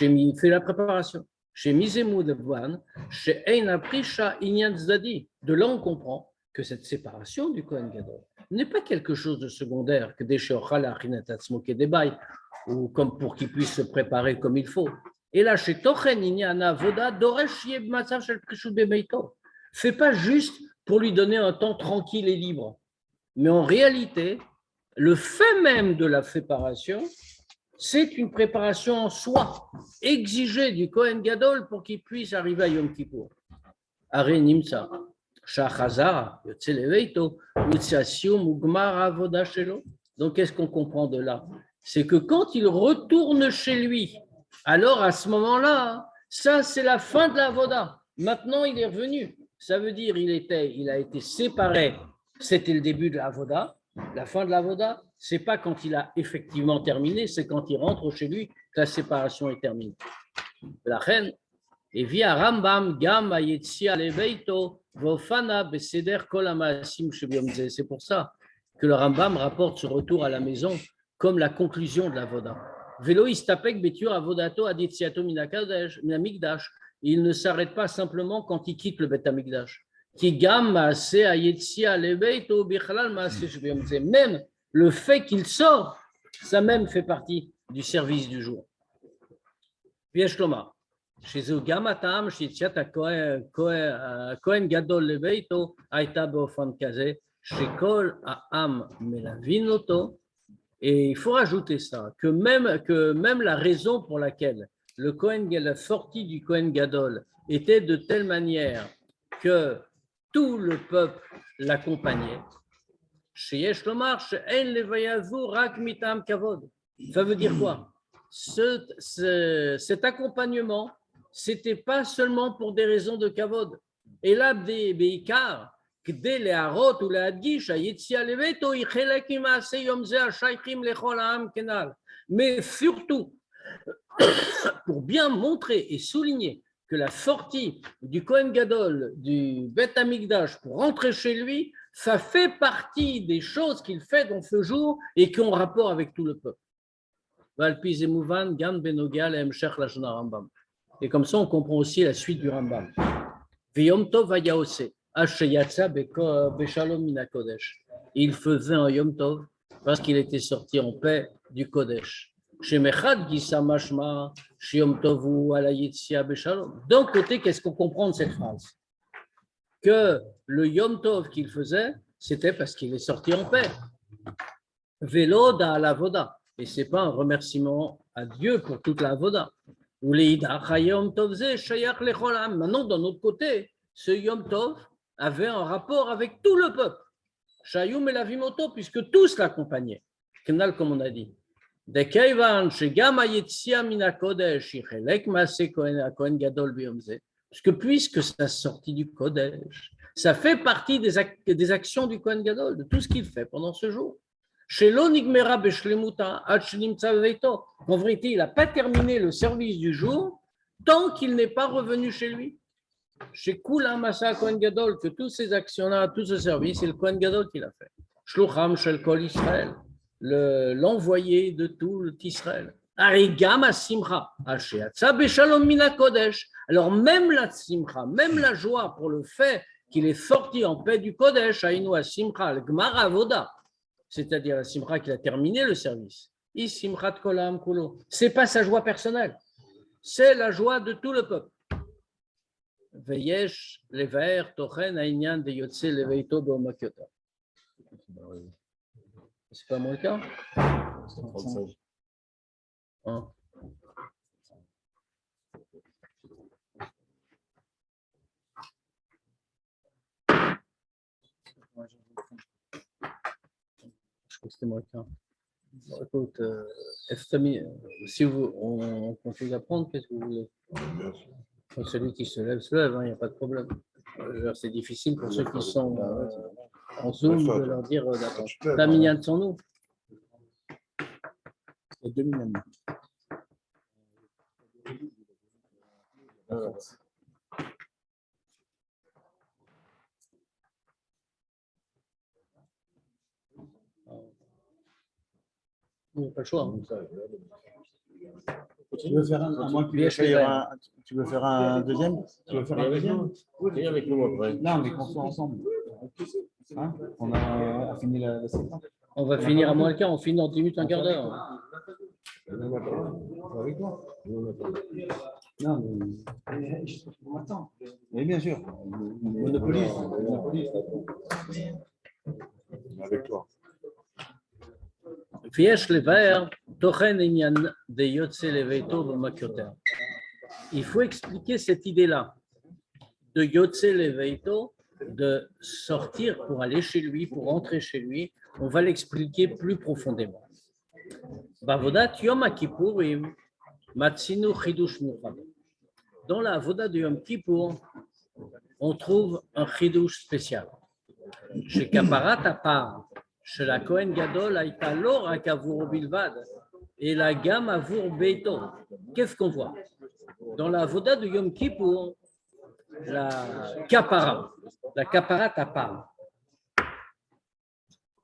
Il fait la préparation. Chez Mizemou de Bouan, chez Eina Prisha Inyan Zdadi. De là, on comprend que cette séparation du Kohen Gadol n'est pas quelque chose de secondaire, que des Sheochala Chinatatsmo Kedebai, ou comme pour qu'il puisse se préparer comme il faut. Et là, chez Tochen Inyana Voda, Doresh Yeb Matzav Shel Prishut Bemeito. C'est pas juste pour lui donner un temps tranquille et libre. Mais en réalité, le fait même de la séparation, c'est une préparation en soi, exigée du Kohen Gadol pour qu'il puisse arriver à Yom Kippour. Are Nimsa, Shachazara, Yotzeleveito, Utsiasium, Ugmar Avoda Shelo. Donc, qu'est-ce qu'on comprend de là? C'est que quand il retourne chez lui, alors à ce moment-là, ça c'est la fin de la Avoda. Maintenant, il est revenu. Ça veut dire il a été séparé. C'était le début de la Avoda. La fin de la Avoda, ce n'est pas quand il a effectivement terminé, c'est quand il rentre chez lui que la séparation est terminée. La reine, et via Rambam, Gam, Ayetsia, Leveito, Vofana, Beseder, Kolamasim, Shebiomze. C'est pour ça que le Rambam rapporte ce retour à la maison comme la conclusion de la Avoda. Velo istapek betur avodato aditziato minamikdash. Il ne s'arrête pas simplement quand il quitte le Bet Hamikdash. Même le fait qu'il sort, ça même fait partie du service du jour. Vieshloma. Chez eux, Gamatam, chez Tchata Kohen Gadol Lebeito, Aïta Beofan Kaze, chez Kol Aham Melavinoto. Et il faut rajouter ça, que même la raison pour laquelle la sortie du Kohen Gadol était de telle manière que tout le peuple l'accompagnait. Ça veut dire quoi? Cet accompagnement, ce n'était pas seulement pour des raisons de kavod. Et là, Beikar, mais surtout, pour bien montrer et souligner que la sortie du Kohen Gadol, du Bet Hamikdash pour rentrer chez lui, ça fait partie des choses qu'il fait dans ce jour et qui ont rapport avec tout le peuple. Et comme ça, on comprend aussi la suite du Rambam. Il faisait un Yom Tov parce qu'il était sorti en paix du Kodesh. D'un côté, qu'est-ce qu'on comprend de cette phrase? Que le Yom Tov qu'il faisait, c'était parce qu'il est sorti en paix. Vélo da la voda. Et ce n'est pas un remerciement à Dieu pour toute la voda. Maintenant, d'un autre côté, ce Yom Tov avait un rapport avec tout le peuple. Shayum et la Vimoto, puisque tous l'accompagnaient. Kenal, comme on a dit. Parce que puisque ça sortit du Kodesh, ça fait partie des actions du Kohen Gadol, de tout ce qu'il fait pendant ce jour. En vérité, il n'a pas terminé le service du jour tant qu'il n'est pas revenu chez lui. Chez Kula Masa Kohen Gadol, que toutes ces actions-là, tout ce service, c'est le Kohen Gadol qui l'a fait. Shlucham Shel Kol Israël, l'envoyé de tout Israël. Arigam Simcha, Asheatza Beshalom Mina Kodesh. Alors même la Simcha, même la joie pour le fait qu'il est sorti en paix du Kodesh, Aïnou Simcha, le Gmar Avoda, c'est-à-dire la Simcha qu'il a terminé le service. Simchat Kolam Kulo. C'est pas sa joie personnelle, c'est la joie de tout le peuple. Veyesh lever tochen aïnyan de yotse leveito beomakiota. C'est pas mon cas. Hein? Je crois que c'était mon cas. Bon, écoute, si on continue d'apprendre, qu'est-ce que vous voulez? Celui qui se lève, il n'y a pas de problème. C'est difficile pour ceux qui sont en Zoom de leur dire d'accord. La mignonne sans nous. Il y a 2 minutes. Il n'y a pas le choix. Tu veux faire tu veux faire un deuxième? Tu veux faire un deuxième? Oui, avec nous après. Non, mais qu'on soit ensemble. Hein? On a fini la séquence. On va finir à moins le quart, on finit dans 10 minutes, un quart d'heure. Avec toi? Non, mais attends. Mais bien sûr. Monopolise. Avec toi. Il faut expliquer cette idée-là de Yotse Leveito, de sortir pour aller chez lui, pour rentrer chez lui. On va l'expliquer plus profondément. Bavodat Yom Kippurim, Matsinu Chidush Muchad. Dans la Avoda de Yom Kippour, on trouve un chidouche spécial. Chez Kaparat à part, chez la Kohen Gadol, Aïta Lora Kavour Bilvad, et la gamme Avour Beito. Qu'est-ce qu'on voit? Dans la Voda de Yom Kippour, la Kaparat à part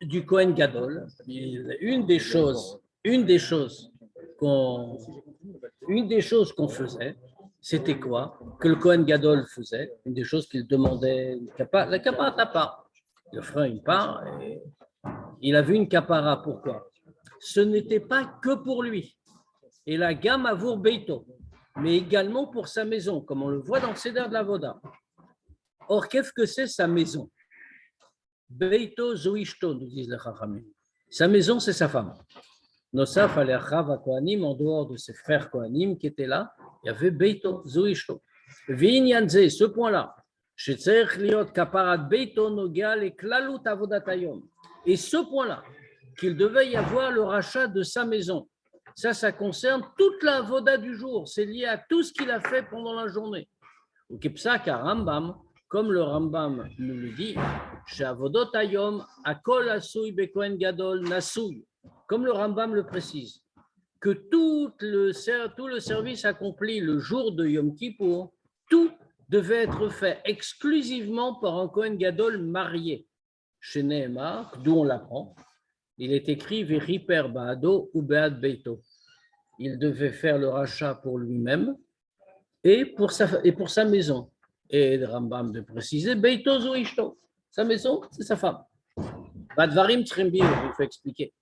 du Kohen Gadol, une des choses qu'on faisait, c'était quoi? Que le Kohen Gadol faisait, une des choses qu'il demandait, la Kaparat à part. Le frère, il part, et il a vu une Kapara. Pourquoi? Ce n'était pas que pour lui. Et la gamme Avour Beito, mais également pour sa maison, comme on le voit dans le Seder de la Voda. Or, qu'est-ce que c'est sa maison? Beito Zoishto, nous disent les Chachamim. Sa maison, c'est sa femme. Nosaf Alechav Kohanim, en dehors de ses frères Kohanim qui étaient là, il y avait Beito Zoishto. Vinyanze, ce point-là. Et ce point-là, qu'il devait y avoir le rachat de sa maison, ça concerne toute la avoda du jour, c'est lié à tout ce qu'il a fait pendant la journée. Ou Kepsaka Rambam, comme le Rambam nous le dit, chez Avodot Hayom, Akol Asui Bekohen Gadol Nasui, comme le Rambam le précise, que tout le service accompli le jour de Yom Kippour, tout devait être fait exclusivement par un Kohen Gadol marié. Chez Nehemar, d'où on l'apprend, il est écrit Veriper Baado ou Bead Beito. Il devait faire le rachat pour lui-même et pour sa maison. Et le Rambam de préciser Beito Zoishto. Sa maison, c'est sa femme. Badvarim Trembi, il faut expliquer.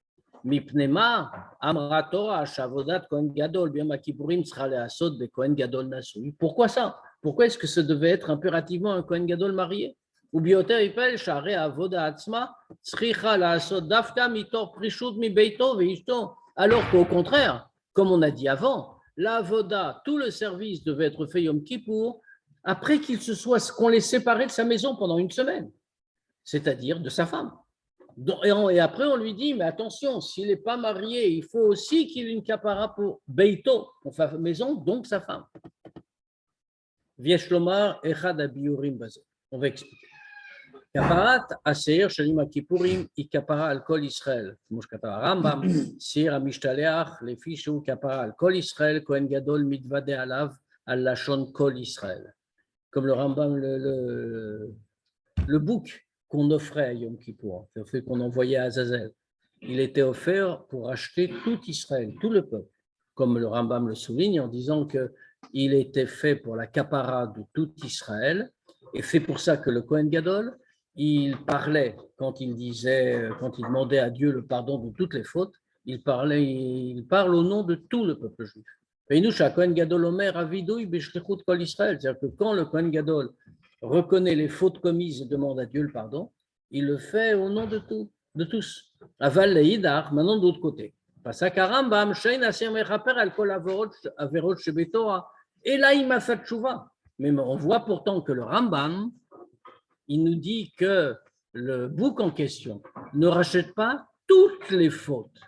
Mipnema, Amra Torah, Shavodat Kohen Gadol, Biom Kipurim, Tzra Leasot, Be Kohen Gadol Nasui. Pourquoi ça? Pourquoi est-ce que ça devait être impérativement un Kohen Gadol marié? Ou Bioter Ipel, Share Avoda Atzma, Tzricha Laasot Dafka, Mitor Prishut, Mi Beito, Veishto. Alors qu'au contraire, comme on a dit avant, la Avoda, tout le service devait être fait Yom Kippour, après qu'on l'ait séparé de sa maison pendant une semaine, c'est-à-dire de sa femme. Et après, on lui dit, mais attention, s'il n'est pas marié, il faut aussi qu'il ait une kapara pour Beito, pour sa maison, donc sa femme. Vieshlomar Echad Abiyurim Bazé. On va expliquer. Kaparat Aseir Shalim Kippurim I Kapara al Kol Israël. Mouch Kapara Rambam Sir Amishtaleach les fiches ou Kapara al Kol Israël Kohen Gadol Mitvade Alav al Lashon Kol Israël. Comme le Rambam le bouc qu'on offrait à Yom Kippour, le fait qu'on envoyait à Azazel, il était offert pour acheter tout Israël, tout le peuple, comme le Rambam le souligne en disant qu'il était fait pour la kapara de tout Israël, et c'est pour ça que le Kohen Gadol, il parlait, quand il demandait à Dieu le pardon de toutes les fautes, il parle au nom de tout le peuple juif. Et nous, chez Kohen Gadol Omer, Avidouy, Beshlichut Kol Israël, c'est-à-dire que quand le Kohen Gadol reconnaît les fautes commises et demande à Dieu le pardon, il le fait au nom de tous. Aval leïdar, maintenant de l'autre côté. Et là, il m'a fait tchouva. Mais on voit pourtant que le Rambam, il nous dit que le bouc en question ne rachète pas toutes les fautes.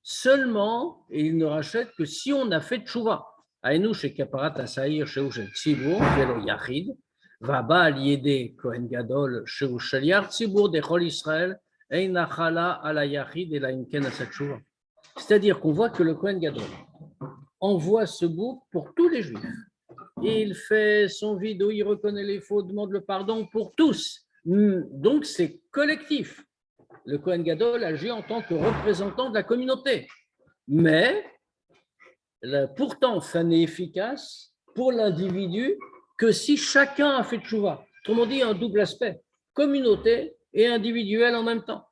Seulement, il ne rachète que si on a fait tchouva. Aïnou, chez Kaparat Asaïr, chez Ushel Tzibur, Velo Yachid, Vaba Aliede Kohen Gadol, chez Ushel Yar Tzibur, de Chol Israël, Einachala ala Yachid et la Inken Asatchouva. C'est-à-dire qu'on voit que le Kohen Gadol envoie ce bouc pour tous les Juifs. Il fait son vidéo, il reconnaît les fautes, demande le pardon pour tous. Donc c'est collectif. Le Kohen Gadol agit en tant que représentant de la communauté. Mais pourtant, ça n'est efficace pour l'individu que si chacun a fait tchouva. Autrement dit, un double aspect, communauté et individuel en même temps.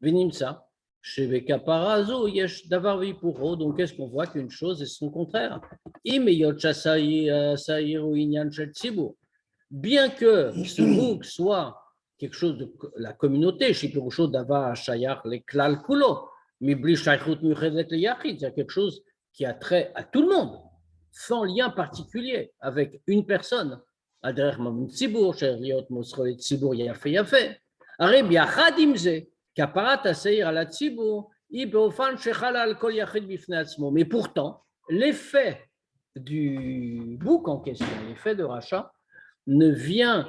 Venimsa. Donc, qu'est-ce qu'on voit qu'une chose est son contraire? Bien que ce bouc soit quelque chose de la communauté, c'est-à-dire quelque chose qui a trait à tout le monde, sans lien particulier avec une personne. Mais pourtant, l'effet du bouc en question, l'effet de rachat, ne vient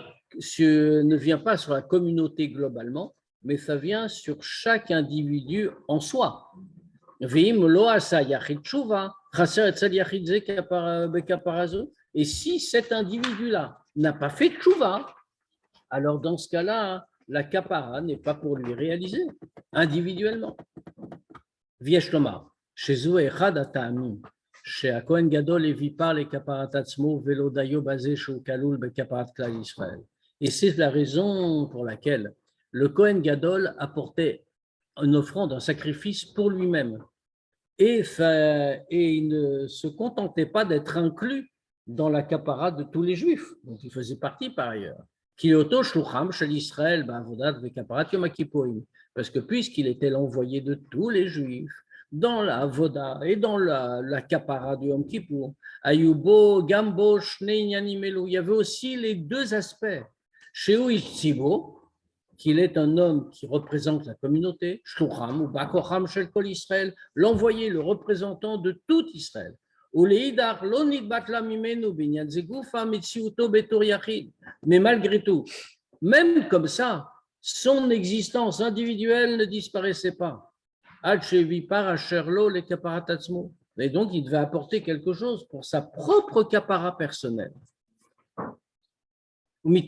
pas sur la communauté globalement, mais ça vient sur chaque individu en soi. Et si cet individu-là n'a pas fait tchouva, alors dans ce cas-là, la kapara n'est pas pour lui réaliser individuellement. Vieshlomar, chez Zoué Echad Ata'amim, chez Kohen Gadol Levi parle et kaparat atzmo velo dayo basé shou kalul be kaparat klal Israël. Et c'est la raison pour laquelle le Kohen Gadol apportait une offrande, un sacrifice pour lui-même. Et il ne se contentait pas d'être inclus dans la kapara de tous les Juifs, dont il faisait partie par ailleurs. Parce que puisqu'il était l'envoyé de tous les Juifs dans la Avoda et dans la kapara du Yom Kippour, Ayubo, Gambo, Shnei Nyanimelu, il y avait aussi les deux aspects. Sheu Itzibo, qu'il est un homme qui représente la communauté, Shlucham ou Bakocham Shel Kol Israël, l'envoyé, le représentant de tout Israël. Mais malgré tout, même comme ça, son existence individuelle ne disparaissait pas. Et donc, il devait apporter quelque chose pour sa propre kapara personnelle. Et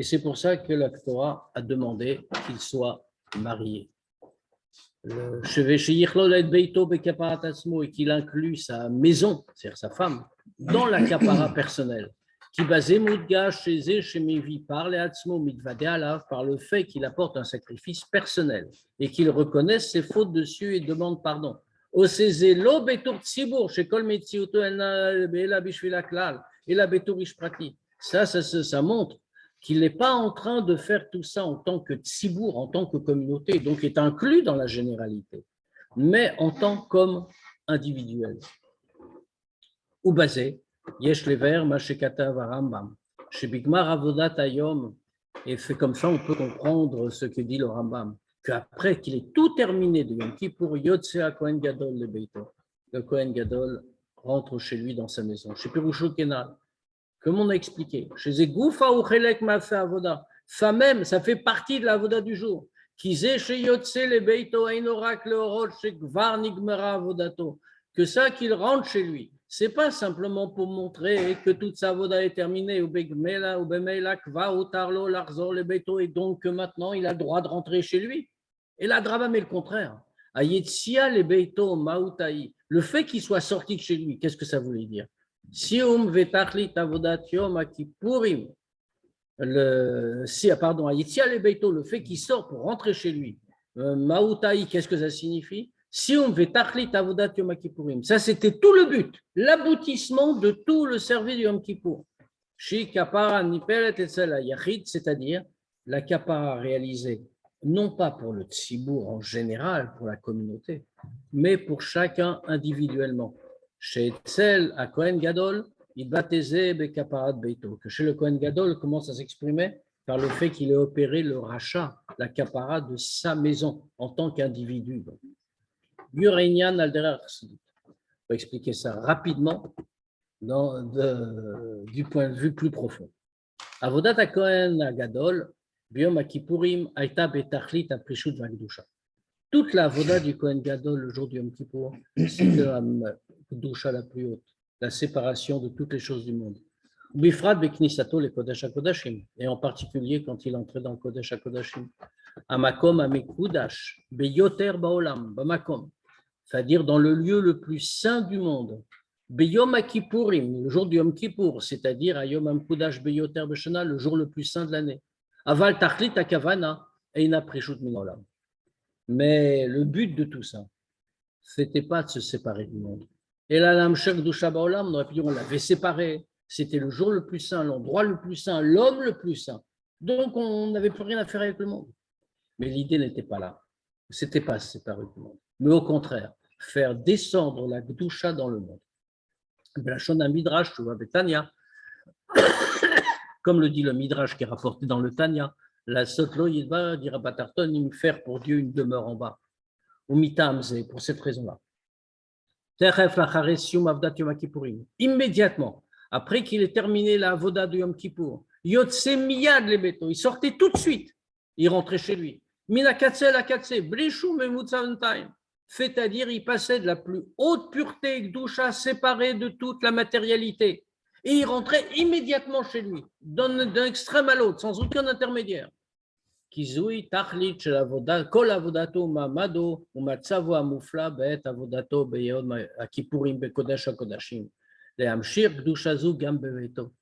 c'est pour ça que la Torah a demandé qu'il soit marié. Et qu'il inclut sa maison, c'est-à-dire sa femme, dans la kapara personnelle. Qui basé par le fait qu'il apporte un sacrifice personnel et qu'il reconnaisse ses fautes dessus et demande pardon. Ça montre qu'il n'est pas en train de faire tout ça en tant que tzibour, en tant que communauté, donc est inclus dans la généralité, mais en tant qu'homme individuel. Ou basé, yesh lever mashekatav Rambam, chez Bigmar Avodat Hayom, et c'est comme ça on peut comprendre ce que dit le Rambam, qu'après qu'il ait tout terminé de Yom Kippour, Yotzea Kohen Gadol le Beito, le Kohen Gadol rentre chez lui dans sa maison. Chez Pirushou Kenal, comme on a expliqué, chez Zegoufa ou Chelek Mafe Avoda, ça même, ça fait partie de l'Avoda du jour. Kizé chez Yotze le Beito Ainorak le Orot chez Gvar Nigmera Avodato, que ça qu'il rentre chez lui. C'est pas simplement pour montrer que toute sa avoda est terminée, ou bemeila kva ou tarlo l'arzor le beto, et donc que maintenant il a le droit de rentrer chez lui. Et la drama, mais le contraire. Ayetsia le beto mautaï, le fait qu'il soit sorti de chez lui, qu'est-ce que ça voulait dire? Sium vetachlit avodat yom akipurim. Ayetsia le beto, le fait qu'il sort pour rentrer chez lui. Mautaï, qu'est-ce que ça signifie? Ça, c'était tout le but, l'aboutissement de tout le service du Yom Kippour. C'est-à-dire la kapara réalisée, non pas pour le tzibour en général, pour la communauté, mais pour chacun individuellement. Chez Tzel, à Kohen Gadol, il baptisait Bekaparat Beito, que chez le Kohen Gadol commence à s'exprimer par le fait qu'il ait opéré le rachat, la kapara de sa maison en tant qu'individu. On va expliquer ça rapidement du point de vue plus profond. Avodat HaKohen HaGadol, Biyom HaKippurim, Aïta Betachlit Aprishut Vagdusha. Toute la avoda du Kohen Gadol le jour du Yom Kippour, c'est la Gdusha la plus haute, la séparation de toutes les choses du monde. Bifrat Beknisato le Kodesh HaKodashim, et en particulier quand il entrait dans le Kodesh HaKodashim. Amakom Amekudash, Beyoter Baolam, Bamakom. C'est-à-dire dans le lieu le plus saint du monde, Beyom Kippourim, le jour du Yom Kippour, c'est-à-dire Ayom Amkudash Beyoter Beshana, le jour le plus saint de l'année. Aval Tachlit Akavana, Eina Prishut Minolam. Mais le but de tout ça, c'était pas de se séparer du monde. Et là, l'Amshek Dusha Baolam, on aurait pu dire, on l'avait séparé. C'était le jour le plus saint, l'endroit le plus saint, l'homme le plus saint. Donc, on n'avait plus rien à faire avec le monde. Mais l'idée n'était pas là. C'était pas se séparer du monde. Mais au contraire, faire descendre la Gdusha dans le monde. Midrash, tu vois, Betania, comme le dit le Midrash qui est rapporté dans le Tanya, la Sotlo Yidba dira Batarton, il me faire pour Dieu une demeure en bas. Ou Mitamze, pour cette raison-là. Immédiatement, après qu'il ait terminé la avoda de Yom Kippour, Yotse miyad le beto, il sortait tout de suite, il rentrait chez lui. Mina katse la katse, blishou memutzavantaim, c'est-à-dire il passait de la plus haute pureté, gdoucha, séparée de toute la matérialité, et il rentrait immédiatement chez lui, d'un extrême à l'autre, sans aucun intermédiaire. Kizui tachlit shel avoda, kol avodato mamado umatzavo amufla be'et avodato beyom akipurim bekodesh hakodashim lehamshir gdushazu gam beveto.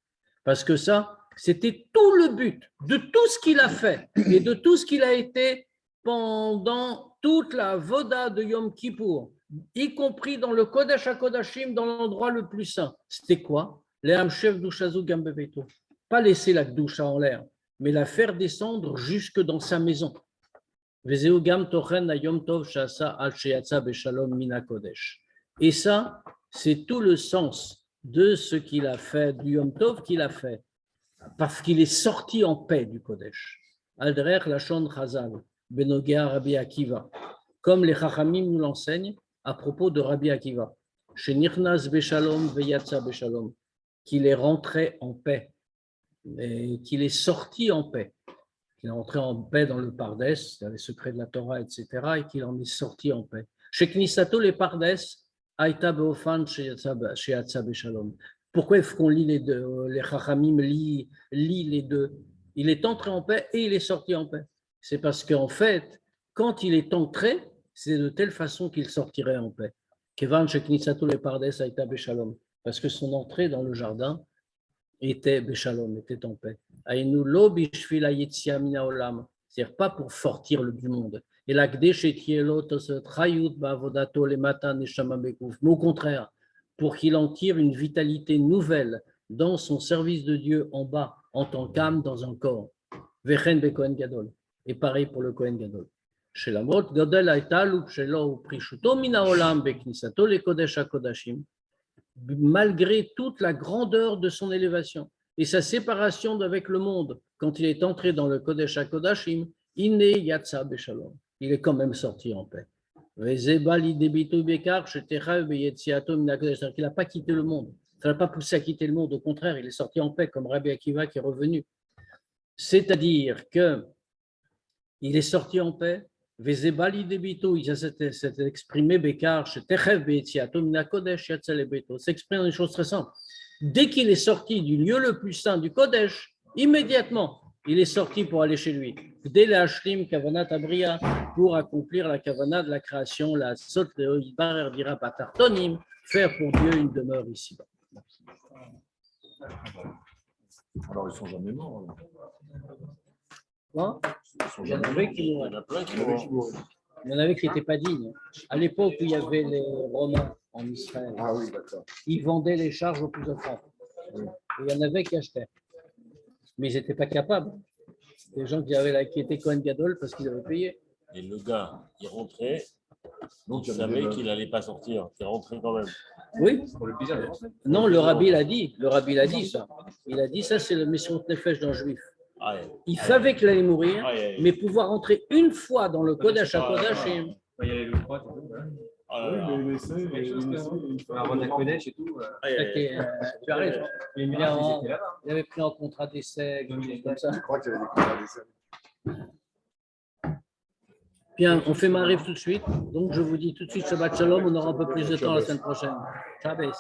Parce que ça, c'était tout le but de tout ce qu'il a fait et de tout ce qu'il a été pendant toute la voda de Yom Kippour, y compris dans le Kodesh HaKodashim, dans l'endroit le plus saint. C'était quoi? Lehamshir gdushazu gam beveto. Pas laisser la gdusha en l'air, mais la faire descendre jusque dans sa maison. Et ça, c'est tout le sens de ce qu'il a fait, du Yom Tov qu'il a fait, parce qu'il est sorti en paix du Kodesh. Aldrer Lachon Chazal, Benogia Rabbi Akiva, comme les Chachamim nous l'enseignent à propos de Rabbi Akiva. Chez Nirnas Beshalom Veyatsa Beshalom, qu'il est rentré en paix. Et qu'il est sorti en paix, qu'il est entré en paix dans le Pardes, dans les secrets de la Torah, etc., et qu'il en est sorti en paix. Chez Knisato, les Pardes, Aïta Beofan Sheatsa Beshalom. Pourquoi est-ce qu'on lit les deux? Les Chachamim lit les deux. Il est entré en paix et il est sorti en paix. C'est parce qu'en fait, quand il est entré, c'est de telle façon qu'il sortirait en paix. Kevan Chez Knisato, les Pardes, Aïta Beshalom. Parce que son entrée dans le jardin était Béchalom, était en paix. C'est-à-dire pas pour sortir du monde. Et mais au contraire, pour qu'il en tire une vitalité nouvelle dans son service de Dieu en bas, en tant qu'âme dans un corps. Et pareil pour le Kohen Gadol. Chez la mot, Gadol Aïtal, Shelo, Prishuto, Minaolam, Beknisato, les Kodesh HaKodashim, malgré toute la grandeur de son élévation et sa séparation avec le monde, quand il est entré dans le Kodesh HaKodashim, il est quand même sorti en paix. Il n'a pas quitté le monde, ça n'a pas poussé à quitter le monde, au contraire, il est sorti en paix, comme Rabbi Akiva qui est revenu. C'est-à-dire qu'il est sorti en paix. Il s'est exprimé s'exprime dans une chose très simple. Dès qu'il est sorti du lieu le plus saint du Kodesh, immédiatement, il est sorti pour aller chez lui. Dès la Hashlim Kavanat Abriya, pour accomplir la Kavanat de la création, la Sot Yibarer dira Patartonim, faire pour Dieu une demeure ici-bas. Alors, ils ne sont jamais morts. Hein? Il y en avait qui n'étaient pas dignes. À l'époque où il y avait les Romains en Israël, ils vendaient les charges aux plus offrantes. Il y en avait qui achetaient. Mais ils n'étaient pas capables. Des gens qui étaient Kohen Gadol parce qu'ils avaient payé. Et le gars, il rentrait, donc il savait qu'il n'allait pas sortir. Il rentrait quand même. Oui. Non, le rabbi l'a dit. Le rabbi l'a dit ça. Il a dit ça, c'est le Messiot Nefesh d'un juif. Il savait qu'il allait mourir, mais pouvoir entrer une fois dans le Kodesh HaKodash et... Avant la Kodesh et tout. Tu as raison. Il avait pris un contrat d'essai, comme ça. Je crois qu'il avait des contrats d'essai. Bien, on fait Maariv tout de suite. Donc, je vous dis tout de suite Shabbat Shalom. On aura un peu plus de temps la semaine prochaine. Shabbos.